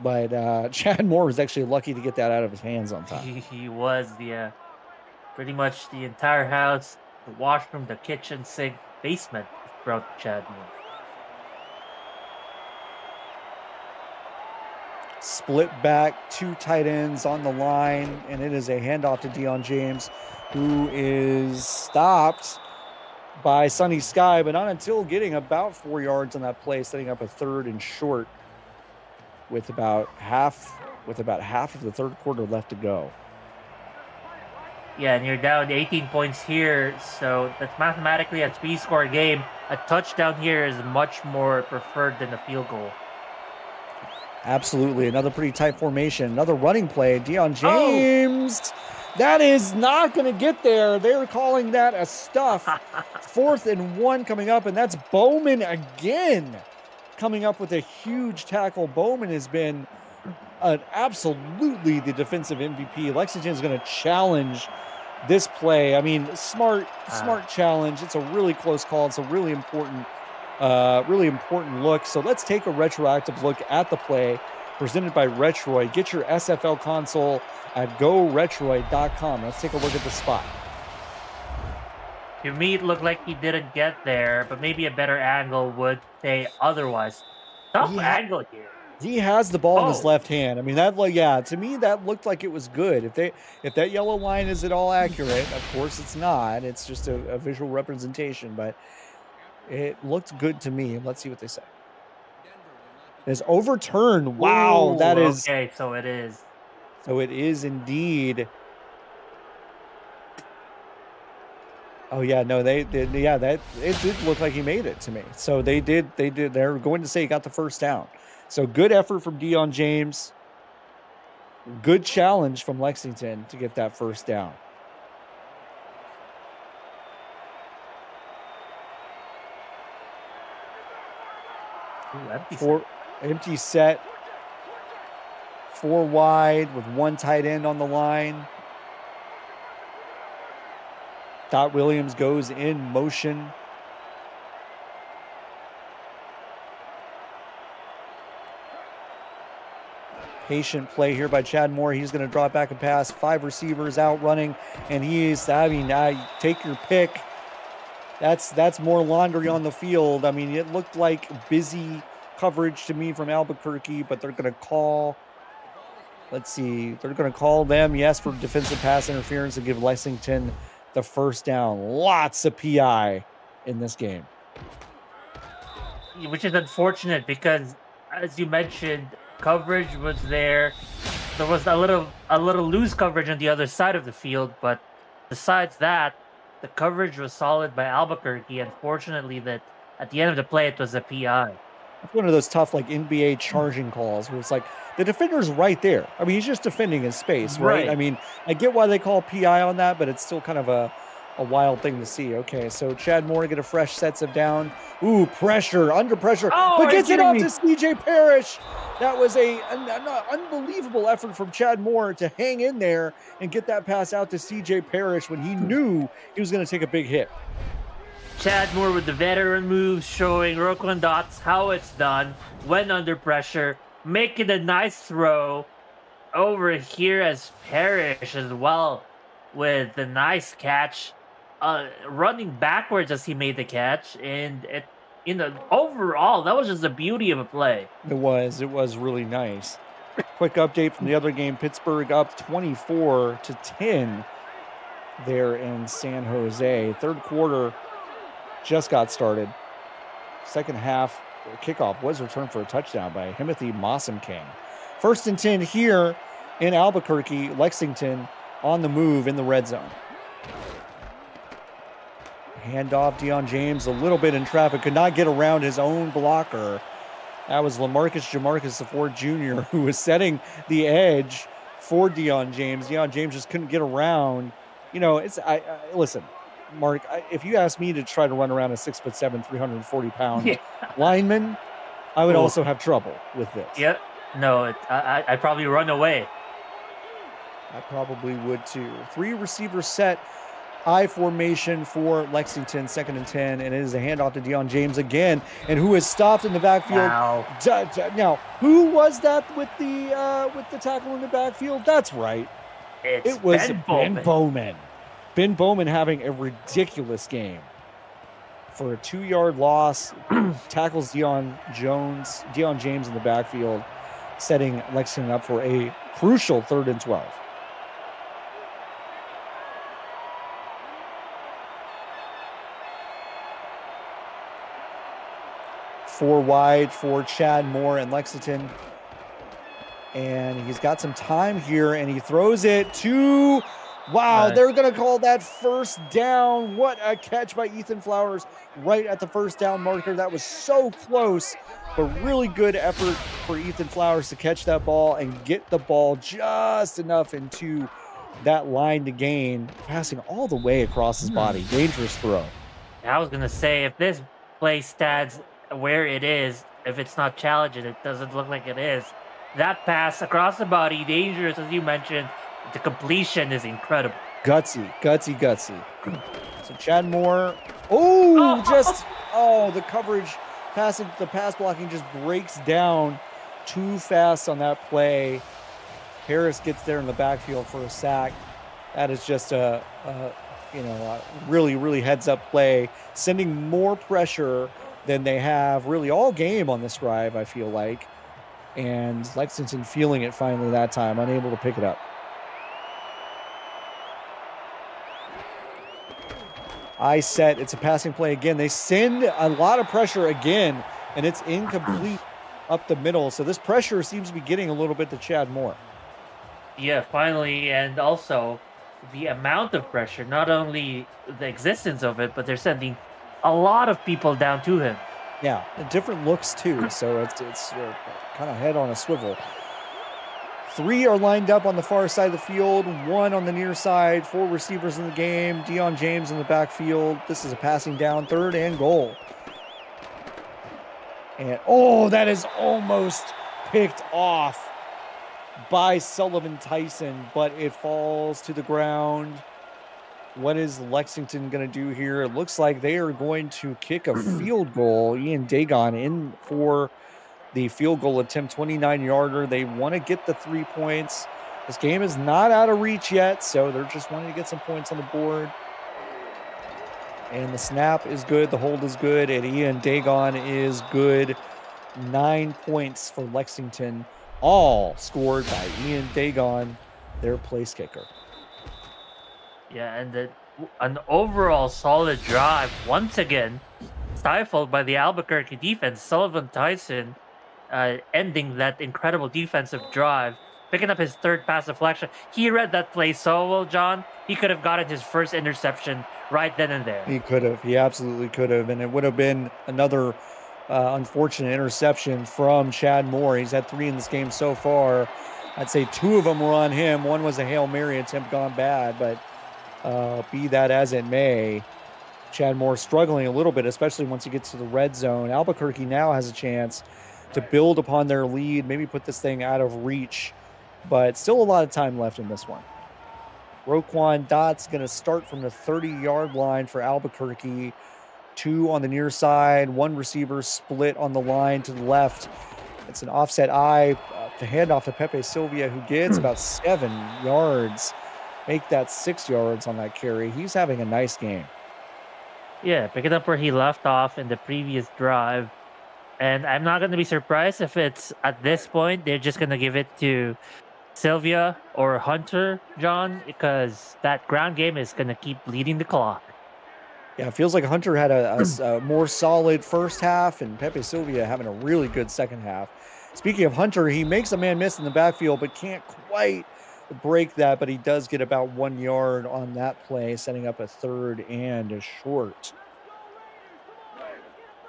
but Chad Moore was actually lucky to get that out of his hands on time. He was, yeah. Pretty much the entire house, the washroom, the kitchen, sink, basement brought Chad Moore. Split back, 2 tight ends on the line, and it is a handoff to Dion James, who is stopped by Sunny Sky, but not until getting about 4 yards on that play, setting up a 3rd and short with about half of the third quarter left to go. Yeah, and you're down 18 points here, so that's mathematically a 3-score game. A touchdown here is much more preferred than a field goal. Absolutely. Another pretty tight formation. Another running play. Deion James. Oh! That is not going to get there. They're calling that a stuff. 4th and 1 coming up, and that's Bowman again coming up with a huge tackle. Bowman has been absolutely the defensive MVP. Lexington is going to challenge this play. I mean, smart challenge. It's a really close call. It's a really important look. So let's take a retroactive look at the play presented by Retroid. Get your SFL console at goretroid.com. Let's take a look at the spot. To me, it looked like he didn't get there, but maybe a better angle would say otherwise. Tough angle here. He has the ball in his left hand. I mean, to me, that looked like it was good. If that yellow line is at all accurate, of course it's not. It's just a visual representation, but it looked good to me. Let's see what they say. It's overturned. Wow, that is okay. So it is. So it is indeed. Oh yeah, no, it did look like he made it to me. So they did. They're going to say he got the first down. So good effort from Deion James. Good challenge from Lexington to get that first down. Empty set. 4 wide with 1 tight end on the line. Dot Williams goes in motion. Patient play here by Chad Moore. He's going to drop back and pass. 5 receivers out running, and take your pick. That's more laundry on the field. I mean, it looked like busy coverage to me from Albuquerque, but they're going to call. Let's see. They're going to call them, yes, for defensive pass interference and give Lexington the first down. Lots of PI in this game. Which is unfortunate because, as you mentioned, coverage was there. There was a little loose coverage on the other side of the field, but besides that, the coverage was solid by Albuquerque. Unfortunately, that at the end of the play, it was a PI. It's one of those tough, like, NBA charging calls where it's like the defender's right there. I mean, he's just defending his space, right? I mean, I get why they call PI on that, but it's still kind of a wild thing to see. Okay, so Chad Moore get a fresh sets him down. Ooh, pressure, under pressure, but gets it off to CJ Parrish. That was an unbelievable effort from Chad Moore to hang in there and get that pass out to CJ Parrish when he knew he was going to take a big hit. Chad Moore with the veteran moves, showing Roquan Dots how it's done when under pressure, making a nice throw over here as Parrish as well with the nice catch, running backwards as he made the catch, and overall that was just the beauty of a play. It was really nice. Quick update from the other game: Pittsburgh up 24-10 there in San Jose. Third quarter just got started. Second half kickoff was returned for a touchdown by Timothy Mossam King. 1st and 10 here in Albuquerque. Lexington on the move in the red zone. Handoff, Deion James a little bit in traffic, could not get around his own blocker. That was Jamarcus Ford Jr., who was setting the edge for Deion James. Deion James just couldn't get around. You know, listen, Mark, if you asked me to try to run around a 6'7", 340-pound lineman, I would also have trouble with this. Yep. No, I'd probably run away. I probably would too. 3 receiver set, I formation for Lexington, 2nd and 10, and it is a handoff to Deion James again, and who is stopped in the backfield. Wow. Now, who was that with the tackle in the backfield? That's right. It was Ben Bowman. Ben Bowman having a ridiculous game. For a 2-yard loss, tackles Deion James in the backfield, setting Lexington up for a crucial 3rd and 12. 4 wide for Chad Moore and Lexington. And he's got some time here, and he throws it to... Wow, Nice. they're going to call that first down. What a catch by Ethan Flowers right at the first down marker. That was so close, but really good effort for Ethan Flowers to catch that ball and get the ball just enough into that line to gain, passing all the way across his body. Dangerous throw. I was going to say, if this play stands where it is, if it's not challenging, it doesn't look like it is. That pass across the body, dangerous, as you mentioned. The completion is incredible. Gutsy. So Chad Moore, the coverage, the pass blocking just breaks down too fast on that play. Harris gets there in the backfield for a sack. That is just a really, really heads up play, sending more pressure than they have really all game on this drive, I feel like. And Lexington feeling it finally that time, unable to pick it up. It's a passing play again. They send a lot of pressure again, and it's incomplete up the middle. So this pressure seems to be getting a little bit to Chad Moore. Yeah, finally, and also the amount of pressure, not only the existence of it, but they're sending a lot of people down to him. Yeah, different looks too. So it's kind of head on a swivel. 3 are lined up on the far side of the field, 1 on the near side, 4 receivers in the game, Deion James in the backfield. This is a passing down, 3rd and goal. And that is almost picked off by Sullivan Tyson, but it falls to the ground. What is Lexington going to do here? It looks like they are going to kick a field goal. Ian Dagon in for the field goal attempt, 29-yarder. They want to get the 3 points. This game is not out of reach yet, so they're just wanting to get some points on the board. And the snap is good, the hold is good, and Ian Dagon is good. 9 points for Lexington, all scored by Ian Dagon, their place kicker. Yeah, and an overall solid drive, once again, stifled by the Albuquerque defense. Sullivan Tyson ending that incredible defensive drive, picking up his 3rd pass deflection. He read that play so well, John. He could have gotten his first interception right then and there. He could have. He absolutely could have. And it would have been another unfortunate interception from Chad Moore. He's had 3 in this game so far. I'd say 2 of them were on him. One was a Hail Mary attempt gone bad, but be that as it may, Chad Moore struggling a little bit, especially once he gets to the red zone. Albuquerque now has a chance to build upon their lead, maybe put this thing out of reach, but still a lot of time left in this one. Roquan Dott's going to start from the 30-yard line for Albuquerque. 2 on the near side, 1 receiver split on the line to the left. It's an offset eye to hand off to Pepe Sylvia, who gets about 7 yards. Make that 6 yards on that carry. He's having a nice game. Yeah, picking up where he left off in the previous drive. And I'm not going to be surprised if it's at this point, they're just going to give it to Sylvia or Hunter, John, because that ground game is going to keep leading the clock. Yeah, it feels like Hunter had a more solid first half, and Pepe Sylvia having a really good second half. Speaking of Hunter, he makes a man miss in the backfield, but can't quite break that, but he does get about 1 yard on that play, setting up a 3rd and a short.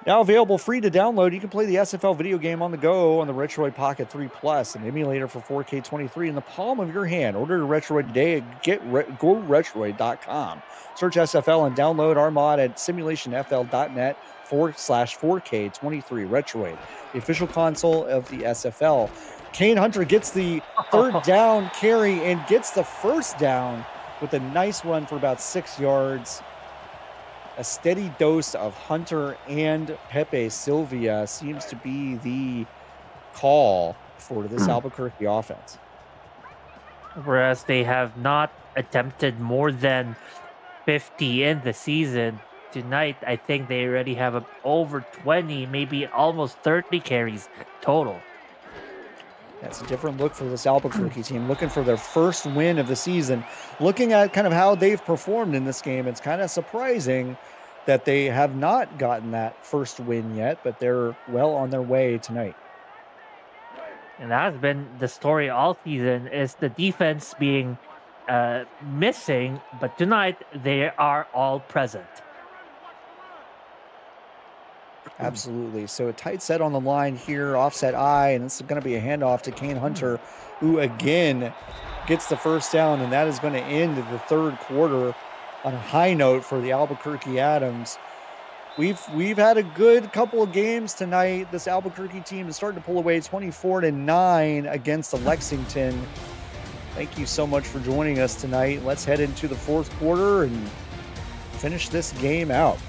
Now available free to download, you can play the SFL video game on the go on the Retroid Pocket 3 Plus, an emulator for 4K23 in the palm of your hand. Order your Retroid today at GoRetroid.com. Search SFL and download our mod at simulationfl.net/4K23 Retroid, the official console of the SFL. Kane Hunter gets the 3rd down carry and gets the 1st down with a nice run for about 6 yards. A steady dose of Hunter and Pepe Sylvia seems to be the call for this Albuquerque offense. Whereas they have not attempted more than 50 in the season. Tonight, I think they already have over 20, maybe almost 30 carries total. That's a different look for this Albuquerque team, looking for their first win of the season. Looking at kind of how they've performed in this game, it's kind of surprising that they have not gotten that first win yet, but they're well on their way tonight. And that has been the story all season, is the defense being missing, but tonight they are all present. Absolutely. So a tight set on the line here, offset I, and it's going to be a handoff to Kane Hunter, who again gets the first down, and that is going to end the third quarter on a high note for the Albuquerque Adams. We've had a good couple of games tonight. This Albuquerque team is starting to pull away 24-9 against the Lexington. Thank you so much for joining us tonight. Let's head into the fourth quarter and finish this game out.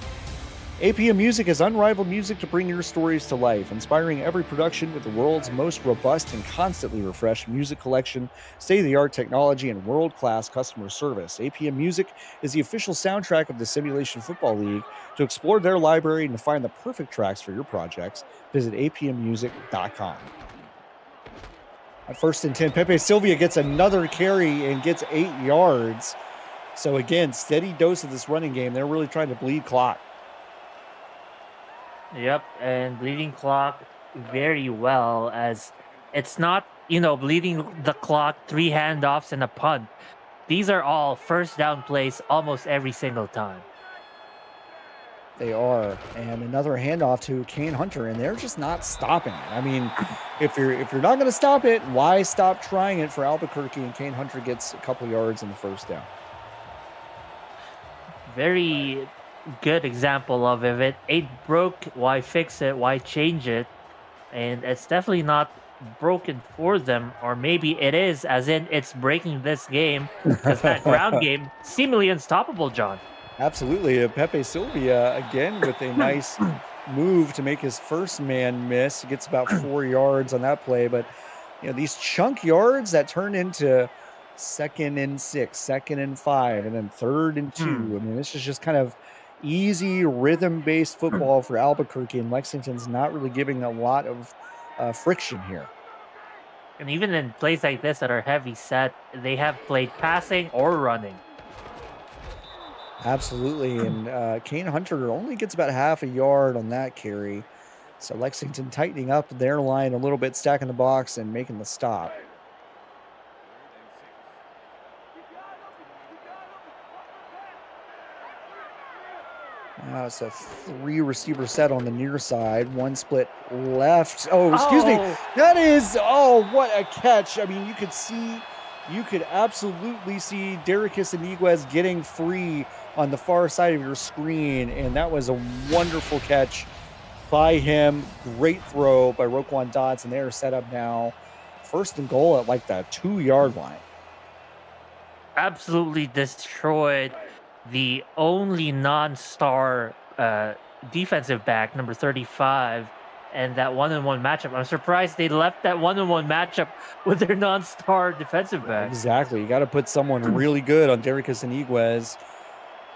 APM Music is unrivaled music to bring your stories to life, inspiring every production with the world's most robust and constantly refreshed music collection, state-of-the-art technology, and world-class customer service. APM Music is the official soundtrack of the Simulation Football League. To explore their library and to find the perfect tracks for your projects, visit apmmusic.com. At 1st and 10, Pepe Sylvia gets another carry and gets 8 yards. So again, steady dose of this running game. They're really trying to bleed clock. Yep, and bleeding clock very well, as it's not, bleeding the clock, 3 handoffs and a punt. These are all first down plays almost every single time. They are. And another handoff to Kane Hunter, and they're just not stopping it. I mean, if you're not going to stop it, why stop trying it for Albuquerque? And Kane Hunter gets a couple yards in the first down. Very good example of it. It broke, why fix it, why change it? And it's definitely not broken for them, or maybe it is, as in it's breaking this game, because that ground game seemingly unstoppable, John. Absolutely. Pepe Sylvia again with a nice move to make his first man miss. He gets about 4 yards on that play, but these chunk yards that turn into 2nd and 6, 2nd and 5, and then 3rd and 2. I mean, this is just kind of easy rhythm-based football for Albuquerque, and Lexington's not really giving a lot of friction here. And even in plays like this that are heavy set, they have played passing or running. Absolutely, and Kane Hunter only gets about half a yard on that carry. So Lexington tightening up their line a little bit, stacking the box and making the stop. Now it's a 3 receiver set on the near side, 1 split left. Oh, excuse me. That is, what a catch. I mean, you could absolutely see Derrickis Iniguez getting free on the far side of your screen, and that was a wonderful catch by him. Great throw by Roquan Dotson. They are set up now. 1st and goal at like the 2-yard line. Absolutely destroyed the only non-star defensive back, number 35, and that 1-on-1 matchup. I'm surprised they left that 1-on-1 matchup with their non-star defensive back. Exactly. You got to put someone really good on Derrickis Iniguez.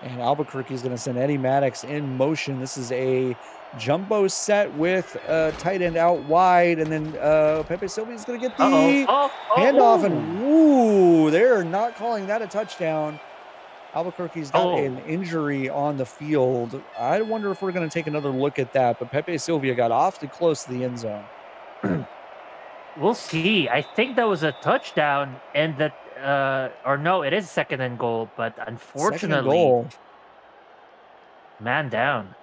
And Albuquerque is going to send Eddie Maddox in motion. This is a jumbo set with tight end out wide, and then Pepe Sylvia is going to get the handoff, and they're not calling that a touchdown. Albuquerque's got an injury on the field. I wonder if we're going to take another look at that, but Pepe Sylvia got awfully close to the end zone. We'll see. I think that was a touchdown, and that or no, it is 2nd and goal, but unfortunately, man down.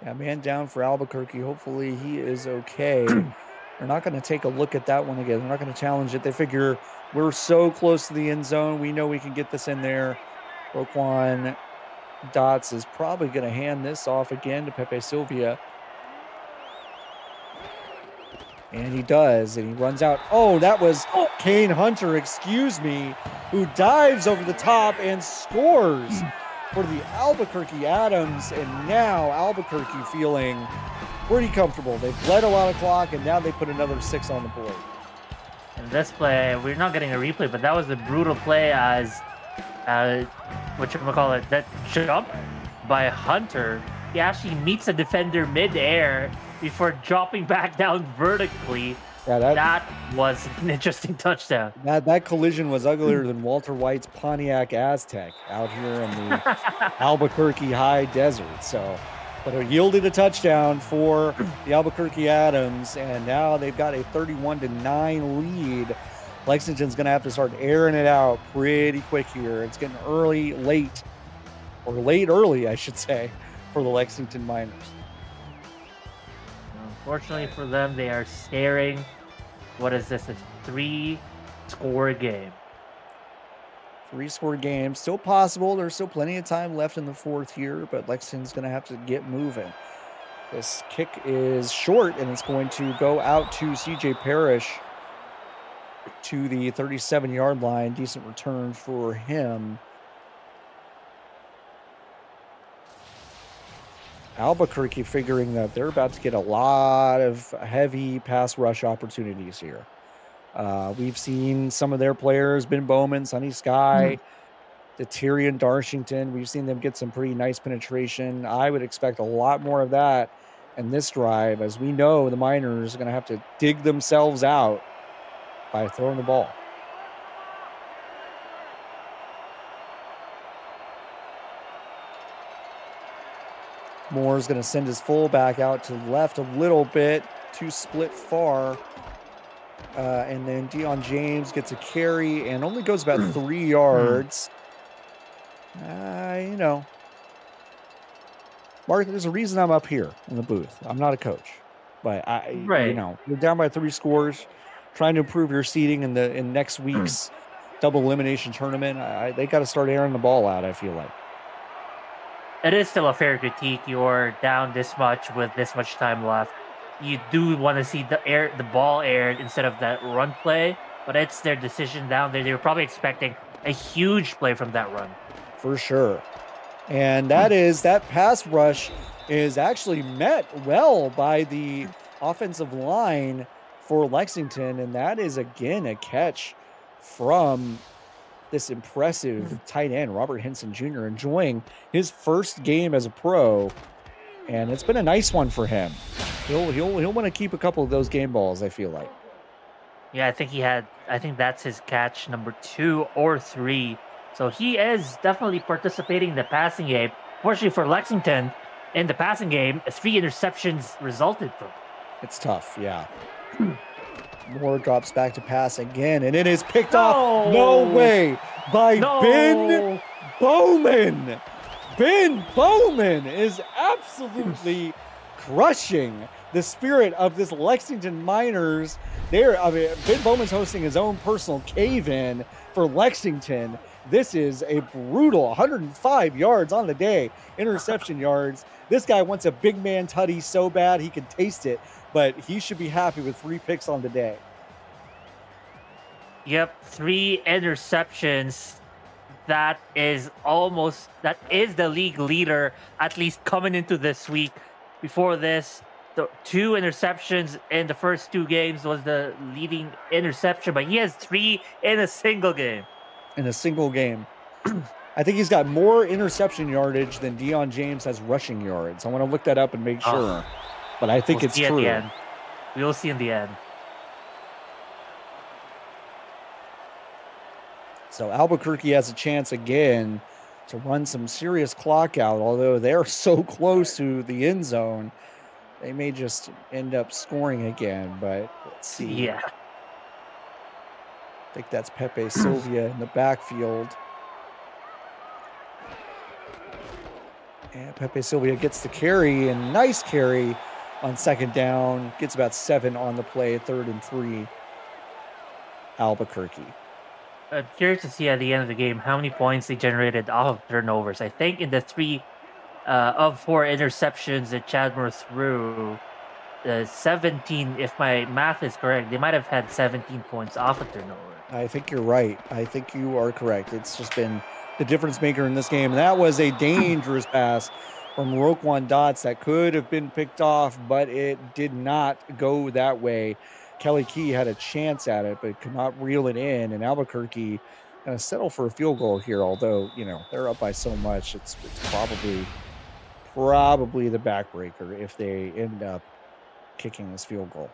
Yeah, man down for Albuquerque. Hopefully he is okay. They're not going to take a look at that one again. They're not going to challenge it. They figure we're so close to the end zone. We know we can get this in there. Roquan Dots is probably going to hand this off again to Pepe Sylvia. And he does, and he runs out. Oh, that was Kane Hunter, who dives over the top and scores for the Albuquerque Adams. And now Albuquerque feeling pretty comfortable. They've bled a lot of clock, and now they put another 6 on the board. And this play, we're not getting a replay, but that was a brutal play as, that jump by Hunter. He actually meets a defender mid-air before dropping back down vertically. Yeah, That was an interesting touchdown. that collision was uglier than Walter White's Pontiac Aztec out here in the Albuquerque high desert. So, but it yielded a touchdown for the Albuquerque Adams, and now they've got a 31-9 lead. Lexington's going to have to start airing it out pretty quick here. It's getting late early, I should say, for the Lexington Miners. Unfortunately for them, they are staring. What is this? A 3-score game. 3-score game, still possible. There's still plenty of time left in the fourth here, but Lexington's going to have to get moving. This kick is short, and it's going to go out to CJ Parrish to the 37-yard line. Decent return for him. Albuquerque figuring that they're about to get a lot of heavy pass rush opportunities here. We've seen some of their players, Ben Bowman, Sonny Sky, Tyrion Darshington. We've seen them get some pretty nice penetration. I would expect a lot more of that in this drive, as we know the Miners are going to have to dig themselves out by throwing the ball. Moore's going to send his fullback out to the left a little bit to split far. And then Deion James gets a carry and only goes about 3 yards. Mark, there's a reason I'm up here in the booth. I'm not a coach, but you're down by 3 scores, trying to improve your seeding in next week's double elimination tournament. They got to start airing the ball out, I feel like. It is still a fair critique. You're down this much with this much time left. You do want to see the ball aired instead of that run play, but it's their decision down there. They were probably expecting a huge play from that run. For sure. And that pass rush is actually met well by the offensive line for Lexington, and that is, again, a catch from this impressive tight end, Robert Henson Jr., enjoying his first game as a pro, and it's been a nice one for him. He'll want to keep a couple of those game balls, I feel like. Yeah, I think that's his catch number 2 or 3. So he is definitely participating in the passing game. Fortunately for Lexington, in the passing game, 3 interceptions resulted from. It's tough, yeah. Moore drops back to pass again, and it is picked off. No way by Ben Bowman. Ben Bowman is absolutely crushing the spirit of this Lexington Miners. Ben Bowman's hosting his own personal cave-in for Lexington. This is a brutal 105 yards on the day, interception yards. This guy wants a big man tutty so bad he can taste it, but he should be happy with 3 picks on the day. Yep, 3 interceptions. That is the league leader, at least coming into this week. Before this, the 2 interceptions in the first 2 games was the leading interception, but he has 3 in a single game. I think he's got more interception yardage than Deion James has rushing yards. I want to look that up and make sure, but I think it's true. We will see in the end. So Albuquerque has a chance again to run some serious clock out, although they're so close to the end zone. They may just end up scoring again, but let's see. Yeah. I think that's Pepe Sylvia in the backfield. And Pepe Sylvia gets the carry, and nice carry on second down. Gets about 7 on the play, 3rd and 3. Albuquerque. I'm curious to see at the end of the game how many points they generated off of turnovers. I think in the 3 of 4 interceptions that Chadmore threw, 17, if my math is correct, they might have had 17 points off of turnover. I think you're right. I think you are correct. It's just been the difference maker in this game. And that was a dangerous pass from Roquan Dots that could have been picked off, but it did not go that way. Kelly Key had a chance at it, but could not reel it in. And Albuquerque going to settle for a field goal here, although, they're up by so much. It's probably the backbreaker if they end up kicking this field goal.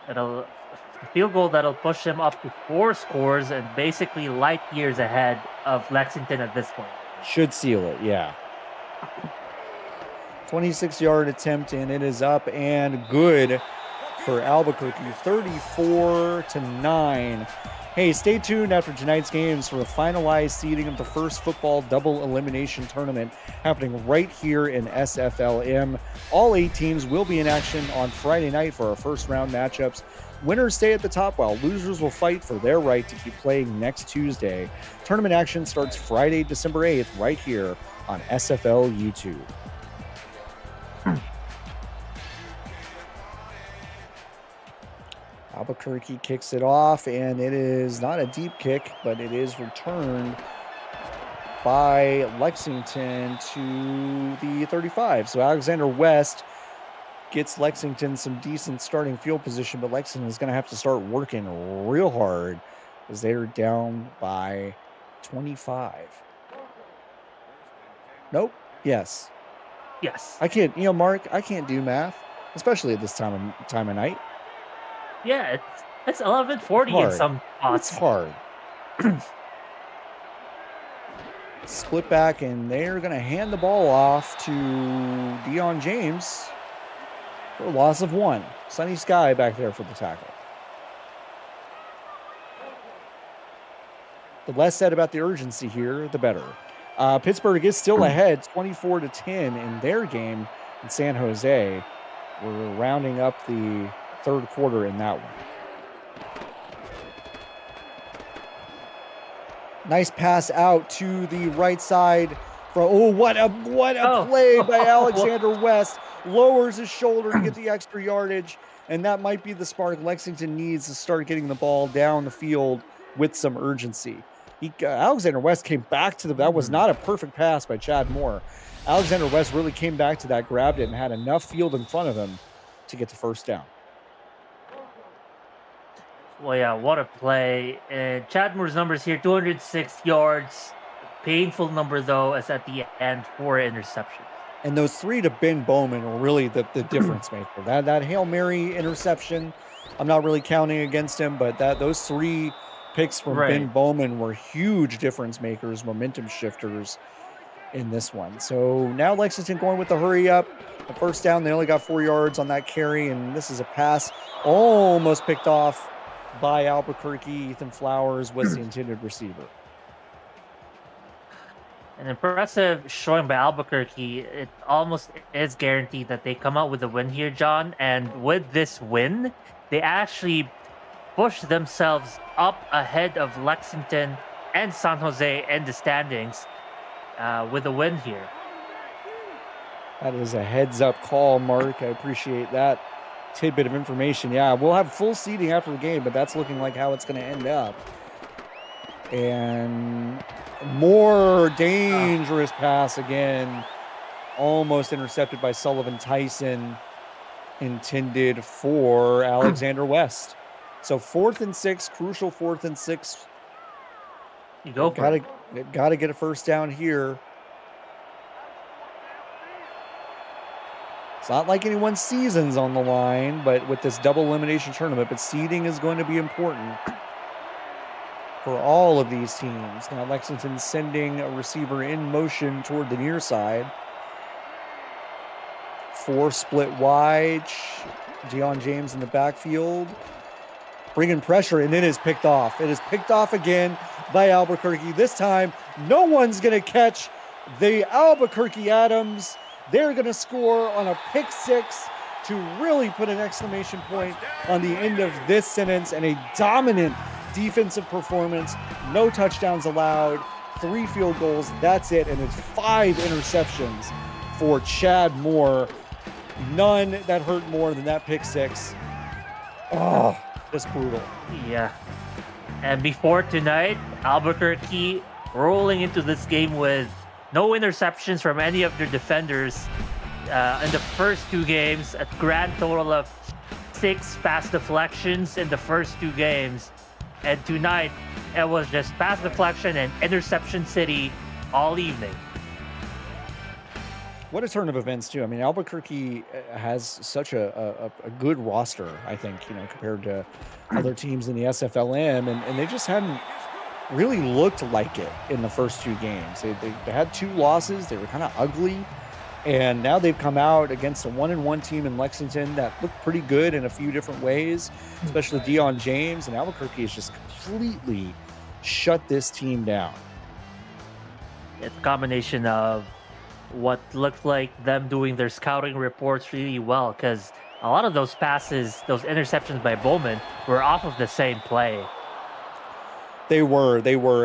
It'll a field goal that'll push them up to 4 scores and basically light years ahead of Lexington at this point. Should seal it, yeah. 26-yard attempt, and it is up and good for Albuquerque, 34-9. Hey, stay tuned after tonight's games for the finalized seeding of the first football double elimination tournament happening right here in SFLm. All 8 teams will be in action on Friday night for our first round matchups. Winners stay at the top while losers will fight for their right to keep playing next Tuesday. Tournament action starts Friday, December 8th, right here on SFL YouTube. Albuquerque kicks it off, and it is not a deep kick, but it is returned by Lexington to the 35. So Alexander West gets Lexington some decent starting field position, but Lexington is going to have to start working real hard as they're down by 25. Nope. Yes. I can't, Mark, I can't do math, especially at this time of night. Yeah, it's 11:40 in some spots. It's hard. Split back, and they're going to hand the ball off to Dion James for a loss of 1. Sunny sky back there for the tackle. The less said about the urgency here, the better. Pittsburgh is still ahead 24-10 in their game in San Jose. We're rounding up the third quarter in that one. Nice pass out to the right side. What a play by Alexander West. Lowers his shoulder to get the extra yardage, and that might be the spark Lexington needs to start getting the ball down the field with some urgency. Alexander West came back to that was not a perfect pass by Chad Moore. Alexander West really came back to that, grabbed it, and had enough field in front of him to get the first down. Well, yeah, what a play. Chad Moore's numbers here, 206 yards. Painful number, though, as at the end, 4 interceptions. And those 3 to Ben Bowman were really the difference maker. That Hail Mary interception, I'm not really counting against him, but those 3 picks from Ben Bowman were huge difference makers, momentum shifters in this one. So now Lexington going with the hurry up. The first down, they only got 4 yards on that carry, and this is a pass almost picked off by Albuquerque. Ethan Flowers was the intended receiver. An impressive showing by Albuquerque. It almost is guaranteed that they come out with a win here, John. And with this win, they actually pushed themselves up ahead of Lexington and San Jose in the standings with a win here. That is a heads-up call, Mark. I appreciate that tidbit of information. Yeah, we'll have full seeding after the game, but that's looking like how it's going to end up. And more dangerous pass again, almost intercepted by Sullivan Tyson, intended for Alexander West. So 4th and 6, crucial 4th and 6. You go for it. Gotta get a first down here. It's not like anyone's season's on the line, but with this double elimination tournament, but seeding is going to be important for all of these teams. Now Lexington sending a receiver in motion toward the near side. 4 split wide. Dion James in the backfield. Bringing pressure, and it is picked off. It is picked off again by Albuquerque. This time, no one's going to catch the Albuquerque Adams. They're going to score on a pick 6 to really put an exclamation point on the end of this sentence, and a dominant defensive performance. No touchdowns allowed, 3 field goals. That's it, and it's 5 interceptions for Chad Moore. None that hurt more than that pick 6. Oh, just brutal. Yeah. And before tonight, Albuquerque rolling into this game with no interceptions from any of their defenders in the first 2 games, a grand total of 6 pass deflections in the first 2 games. And tonight, it was just pass deflection and interception city all evening. What a turn of events too. I mean, Albuquerque has such a good roster, I think, compared to other teams in the SFLm, and they just hadn't really looked like it in the first two games. They had two losses. They were kind of ugly. And now they've come out against a 1-1 team in Lexington that looked pretty good in a few different ways, especially Dion James. And Albuquerque has just completely shut this team down. It's a combination of what looked like them doing their scouting reports really well, because a lot of those passes, those interceptions by Bowman, were off of the same play. They were,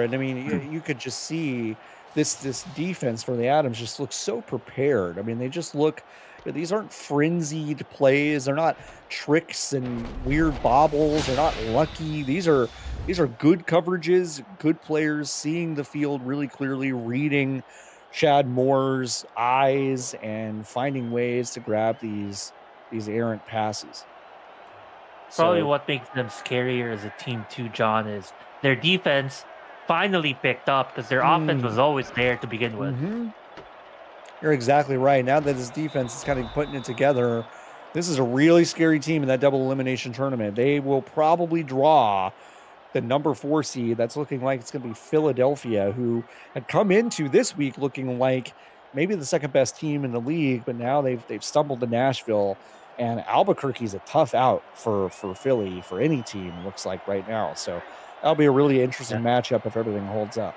and I mean, you could just see this defense for the Adams just looks so prepared. I mean, they just look. These aren't frenzied plays. They're not tricks and weird bobbles. They're not lucky. These are good coverages, good players seeing the field really clearly, reading Chad Moore's eyes, and finding ways to grab these errant passes. Probably what makes them scarier as a team too, John, is their defense finally picked up, because their offense was always there to begin with. You're exactly right. Now that this defense is kind of putting it together, this is a really scary team in that double elimination tournament. They will probably draw the number 4 seed. That's looking like it's going to be Philadelphia, who had come into this week looking like maybe the second best team in the league, but now they've stumbled to Nashville. And Albuquerque's a tough out for Philly, for any team, looks like right now. So that'll be a really interesting matchup if everything holds up.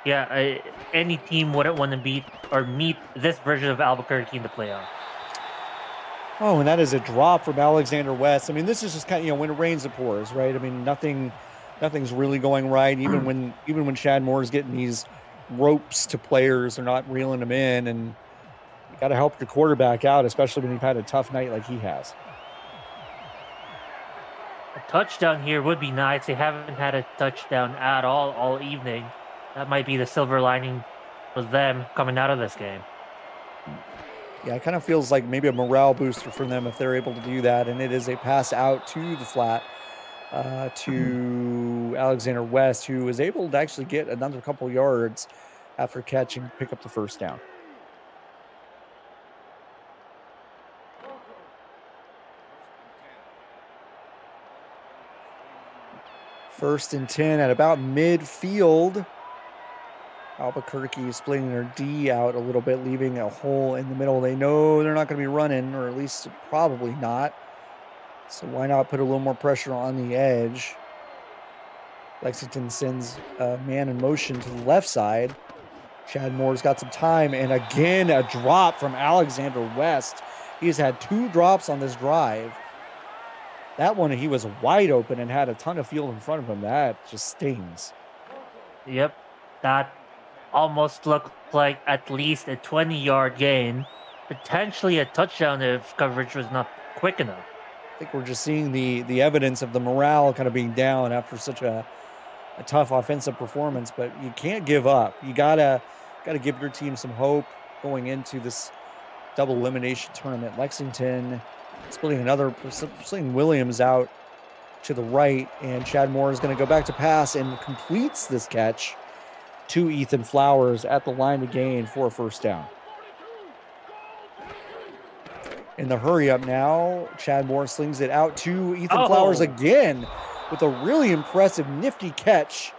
Yeah, any team wouldn't want to beat or meet this version of Albuquerque in the playoff. Oh, and that is a drop from Alexander West. I mean, this is just kind of, when it rains, it pours, right? I mean, nothing's really going right. Even when Chad Moore is getting these ropes to players, they're not reeling them in, and you got to help your quarterback out, especially when you've had a tough night like he has. A touchdown here would be nice. They haven't had a touchdown at all evening. That might be the silver lining for them coming out of this game. Yeah, it kind of feels like maybe a morale booster for them if they're able to do that. And it is a pass out to the flat to Alexander West, who was able to actually get another couple yards after catch and pick up the first down. First and 10 at about midfield. Albuquerque is splitting their D out a little bit, leaving a hole in the middle. They know they're not going to be running, or at least probably not. So why not put a little more pressure on the edge? Lexington sends a man in motion to the left side. Chad Moore's got some time, and again, a drop from Alexander West. He's had 2 drops on this drive. That one, he was wide open and had a ton of field in front of him. That just stings. Yep, that almost looked like at least a 20-yard gain, potentially a touchdown if coverage was not quick enough. I think we're just seeing the evidence of the morale kind of being down after such a tough offensive performance, but you can't give up. You gotta give your team some hope going into this double elimination tournament. Lexington splitting Williams out to the right, and Chad Moore is going to go back to pass and completes this catch to Ethan Flowers at the line to gain for a first down. In the hurry up now, Chad Moore slings it out to Ethan Flowers again with a really impressive, nifty catch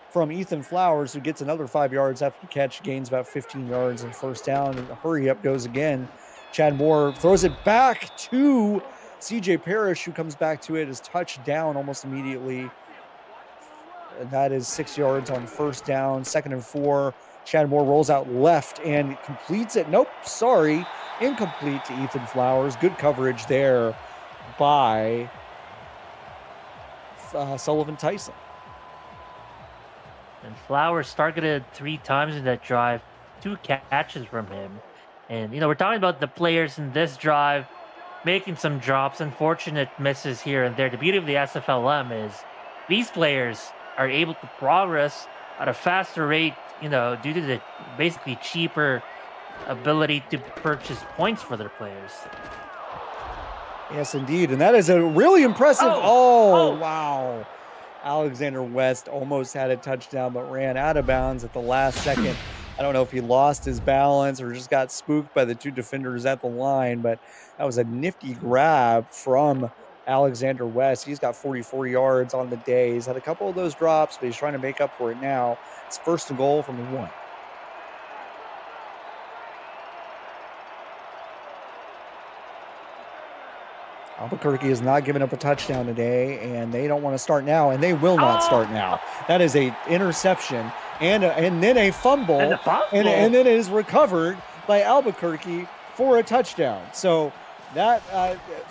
from Ethan Flowers, who gets another 5 yards after the catch, gains about 15 yards and first down. And the hurry up goes again. Chad Moore throws it back to CJ Parrish, who comes back to it, is touched down almost immediately. And that is 6 yards on first down. 2nd and 4. Chad Moore rolls out left and completes it. Nope, sorry. Incomplete to Ethan Flowers. Good coverage there by Sullivan Tyson. And Flowers targeted 3 times in that drive. 2 catches from him. And, we're talking about the players in this drive making some drops, unfortunate misses here and there. The beauty of the SFLm is these players are able to progress at a faster rate, due to the basically cheaper ability to purchase points for their players. Yes, indeed. And that is a really impressive. Oh, wow. Alexander West almost had a touchdown, but ran out of bounds at the last second. I don't know if he lost his balance or just got spooked by the two defenders at the line, but that was a nifty grab from Alexander West. He's got 44 yards on the day. He's had a couple of those drops, but he's trying to make up for it now. It's first and goal from the 1. Albuquerque has not given up a touchdown today, and they don't want to start now, and they will not start now. That is a interception and then a fumble, And a and fumble. then it is recovered by Albuquerque for a touchdown. So that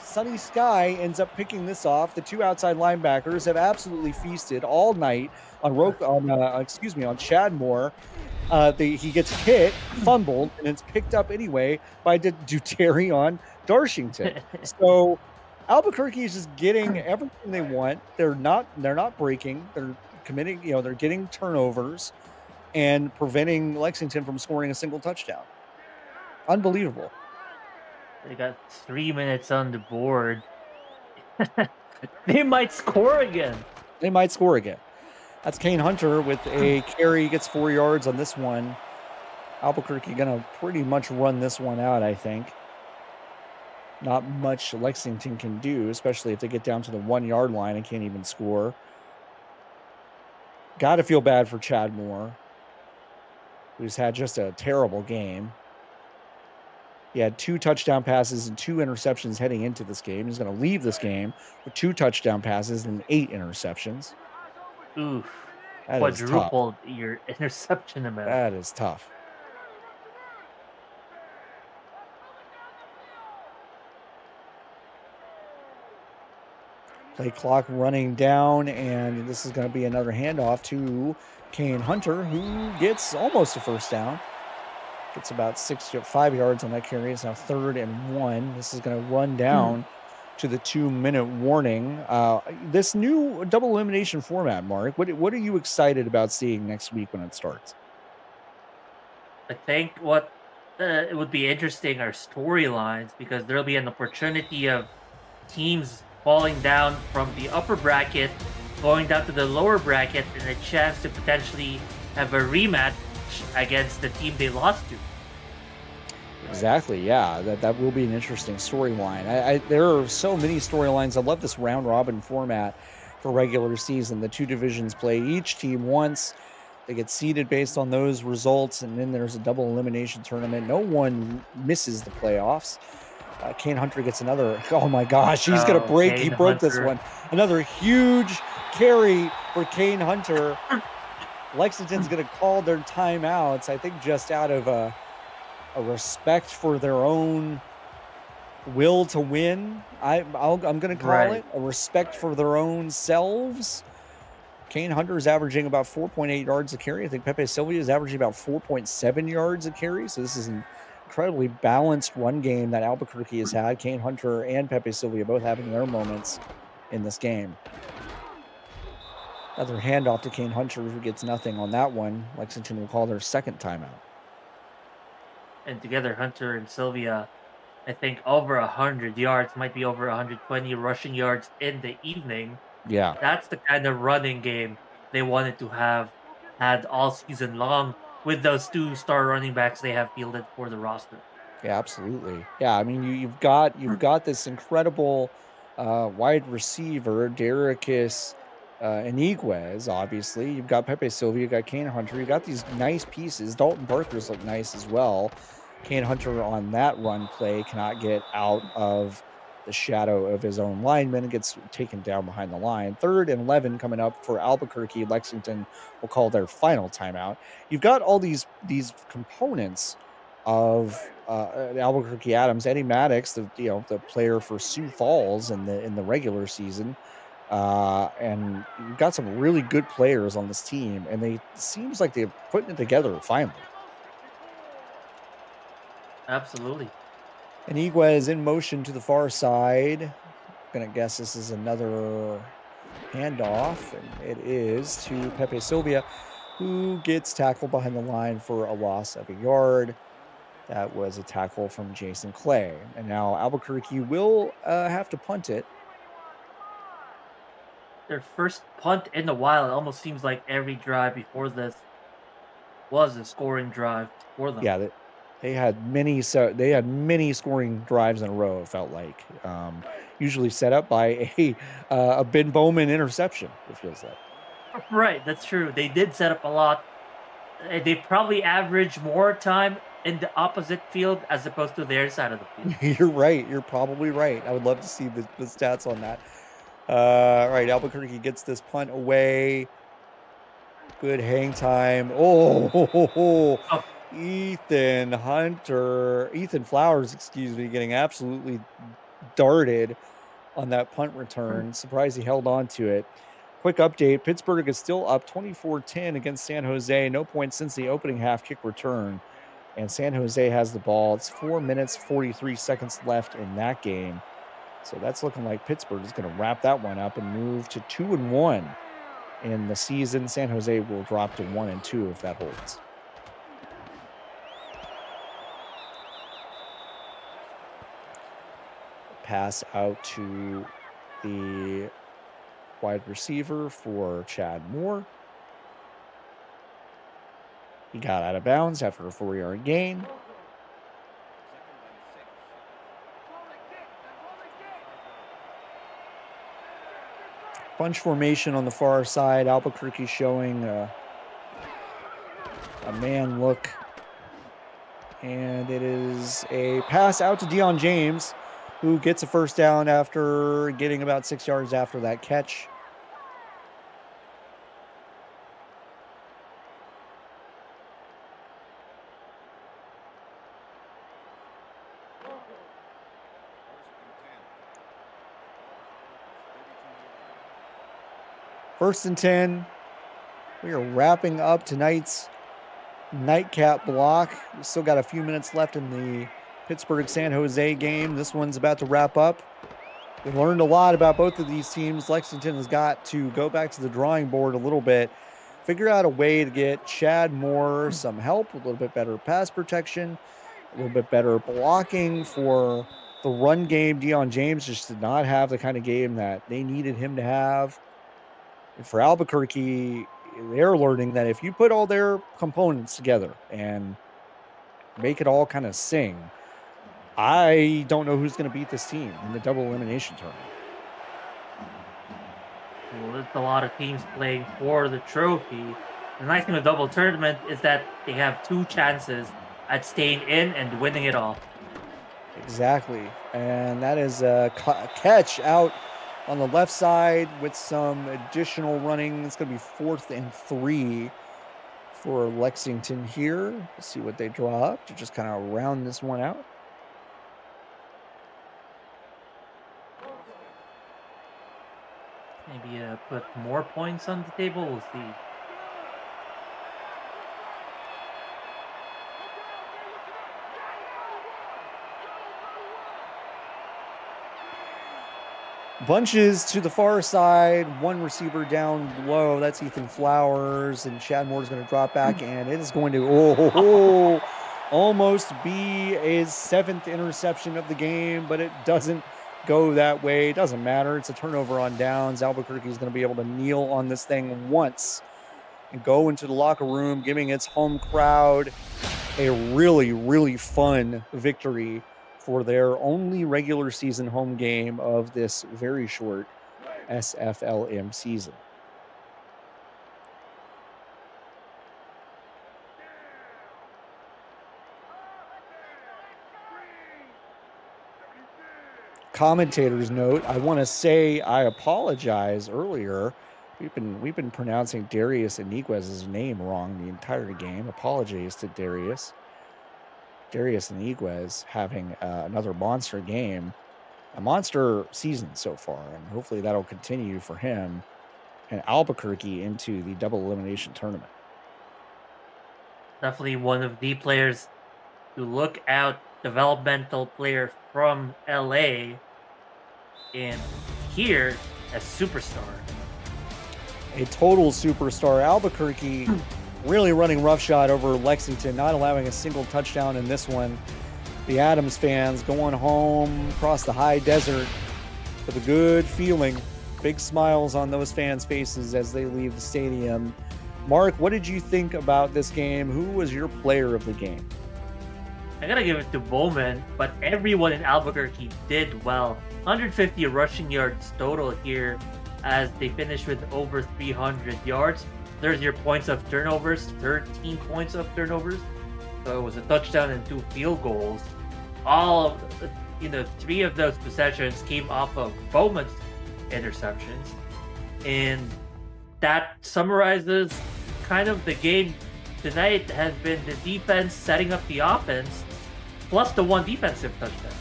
Sunny Sky ends up picking this off. The two outside linebackers have absolutely feasted all night on on Chad Moore. He gets hit, fumbled, and it's picked up anyway by Deuterion Darshington. So Albuquerque is just getting everything they want. They're not breaking. They're committing, they're getting turnovers and preventing Lexington from scoring a single touchdown. Unbelievable. They got 3 minutes on the board. They might score again. They might score again. That's Kane Hunter with a carry, gets 4 yards on this one. Albuquerque gonna pretty much run this one out, I think. Not much Lexington can do, especially if they get down to the 1 yard line and can't even score. Got to feel bad for Chad Moore, who's had just a terrible game. He had 2 touchdown passes and 2 interceptions heading into this game. He's going to leave this game with 2 touchdown passes and 8 interceptions. Oof. That is tough. Quadrupled your interception amount. That is tough. Play clock running down, and this is going to be another handoff to Kane Hunter, who gets almost a first down. Gets about 5 yards on that carry. It's now 3rd and 1. This is going to run down to the 2-minute warning. This new double elimination format, Mark, what are you excited about seeing next week when it starts? I think what it would be interesting are storylines, because there'll be an opportunity of teams falling down from the upper bracket, going down to the lower bracket, and a chance to potentially have a rematch against the team they lost to. Exactly, yeah. That will be an interesting storyline. There are so many storylines. I love this round robin format for regular season. The 2 divisions play each team once. They get seeded based on those results, and then there's a double elimination tournament. No one misses the playoffs. Kane Hunter gets another. Oh my gosh, he's gonna break. He broke this one. Another huge carry for Kane Hunter. Lexington's gonna call their timeouts, I think, just out of a respect for their own will to win. I'm gonna call it a respect for their own selves. Kane Hunter is averaging about 4.8 yards a carry. I think Pepe Sylvia is averaging about 4.7 yards a carry. So this is an incredibly balanced run game that Albuquerque has had. Kane Hunter and Pepe Sylvia both having their moments in this game. Another handoff to Kane Hunter, who gets nothing on that one. Lexington will call their second timeout. And together, Hunter and Sylvia, I think over 100 yards, might be over 120 rushing yards in the evening. Yeah. That's the kind of running game they wanted to have had all season long with those 2 star running backs they have fielded for the roster. Yeah, absolutely. Yeah, I mean, you've got this incredible wide receiver, Derricus Iniguez, obviously. You've got Pepe Sylvia, you've got Kane Hunter, you've got these nice pieces. Dalton Barker's look nice as well. Kane Hunter on that run play cannot get out of the shadow of his own lineman and gets taken down behind the line. 3rd and 11 coming up for Albuquerque. Lexington will call their final timeout. You've got all these components of Albuquerque Adams, Eddie Maddox, the player for Sioux Falls in the regular season, and you've got some really good players on this team, and they seems like they're putting it together finally. Absolutely. Inigua is in motion to the far side. Gonna guess this is another handoff, and it is to Pepe Sylvia, who gets tackled behind the line for a loss of a yard. That was a tackle from Jason Clay. And now Albuquerque will have to punt it. Their first punt in a while. It almost seems like every drive before this was a scoring drive for them. Yeah, they had many scoring drives in a row, it felt like. Usually set up by a Ben Bowman interception, it feels like. Right, that's true. They did set up a lot. They probably average more time in the opposite field as opposed to their side of the field. You're right. You're probably right. I would love to see the stats on that. All right, Albuquerque gets this punt away. Good hang time. Oh, Oh, Ethan Flowers, excuse me, getting absolutely darted on that punt return. Surprised he held on to it. Quick update, Pittsburgh is still up 24-10 against San Jose. No points since the opening half kick return. And San Jose has the ball. It's 4 minutes, 43 seconds left in that game. So that's looking like Pittsburgh is going to wrap that one up and move to 2-1 in the season. San Jose will drop to 1-2 if that holds. Pass out to the wide receiver for Chad Moore. He got out of bounds after a 4-yard gain. Bunch formation on the far side. Albuquerque showing a man look. And it is a pass out to Deion James, who gets a first down after getting about 6 yards after that catch. First and 10. We are wrapping up tonight's nightcap block. We still got a few minutes left in the Pittsburgh-San Jose game. This one's about to wrap up. We learned a lot about both of these teams. Lexington has got to go back to the drawing board a little bit, figure out a way to get Chad Moore some help, a little bit better pass protection, a little bit better blocking for the run game. Deion James just did not have the kind of game that they needed him to have. And for Albuquerque, they're learning that if you put all their components together and make it all kind of sing, I don't know who's going to beat this team in the double elimination tournament. well, there's a lot of teams playing for the trophy. The nice thing with double tournament is that they have 2 chances at staying in and winning it all. Exactly. And that is a catch out on the left side with some additional running. It's going to be 4th and 3 for Lexington here. Let's see what they draw up to just kind of round this one out. Maybe put more points on the table. We'll see. Bunches to the far side, one receiver down low. That's Ethan Flowers, and Chad Moore is going to drop back, and it is going to almost be his 7th interception of the game, but it doesn't go that way. It doesn't matter. It's a turnover on downs. Albuquerque is going to be able to kneel on this thing once and go into the locker room, giving its home crowd a really, really fun victory for their only regular season home game of this very short SFLm season. Commentators note, I want to say I apologize earlier. We've been pronouncing Darius Iniguez's name wrong the entire game. Apologies to Darius. Darius Iniguez having another monster game, a monster season so far, and hopefully that'll continue for him and Albuquerque into the double elimination tournament. Definitely one of the players to look out, developmental player from LA, and here a superstar. A total superstar. Albuquerque really running roughshod over Lexington, not allowing a single touchdown in this one. The Adams fans going home across the high desert with a good feeling. Big smiles on those fans' faces as they leave the stadium, Mark, what did you think about this game? Who was your player of the game? I gotta give it to Bowman, but everyone in Albuquerque did well. 150 rushing yards total here as they finished with over 300 yards. There's your points of turnovers, 13 points of turnovers. So it was a touchdown and 2 field goals. All of, 3 of those possessions came off of Bowman's interceptions. And that summarizes kind of the game tonight has been the defense setting up the offense, plus the 1 defensive touchdown.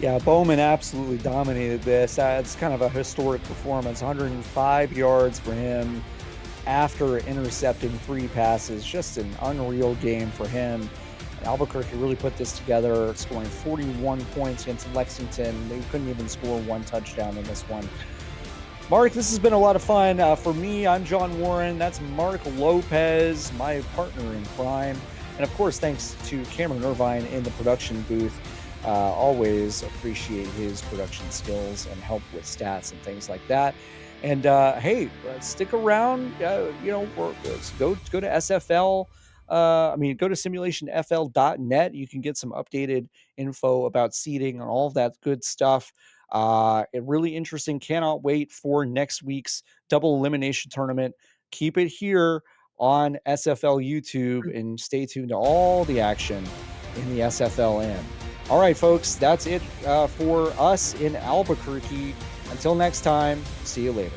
Yeah, Bowman absolutely dominated this. It's kind of a historic performance. 105 yards for him after intercepting 3 passes. Just an unreal game for him. And Albuquerque really put this together, scoring 41 points against Lexington. They couldn't even score 1 touchdown in this one. Mark, this has been a lot of fun. For me, I'm John Warren. That's Mark Lopez, my partner in crime. And of course, thanks to Cameron Irvine in the production booth. Always appreciate his production skills and help with stats and things like that. And hey, stick around. Go to SFL. Go to simulationfl.net. You can get some updated info about seeding and all of that good stuff. Really interesting. Cannot wait for next week's double elimination tournament. Keep it here on SFL YouTube and stay tuned to all the action in the SFLm. All right, folks, that's it for us in Albuquerque. Until next time, see you later.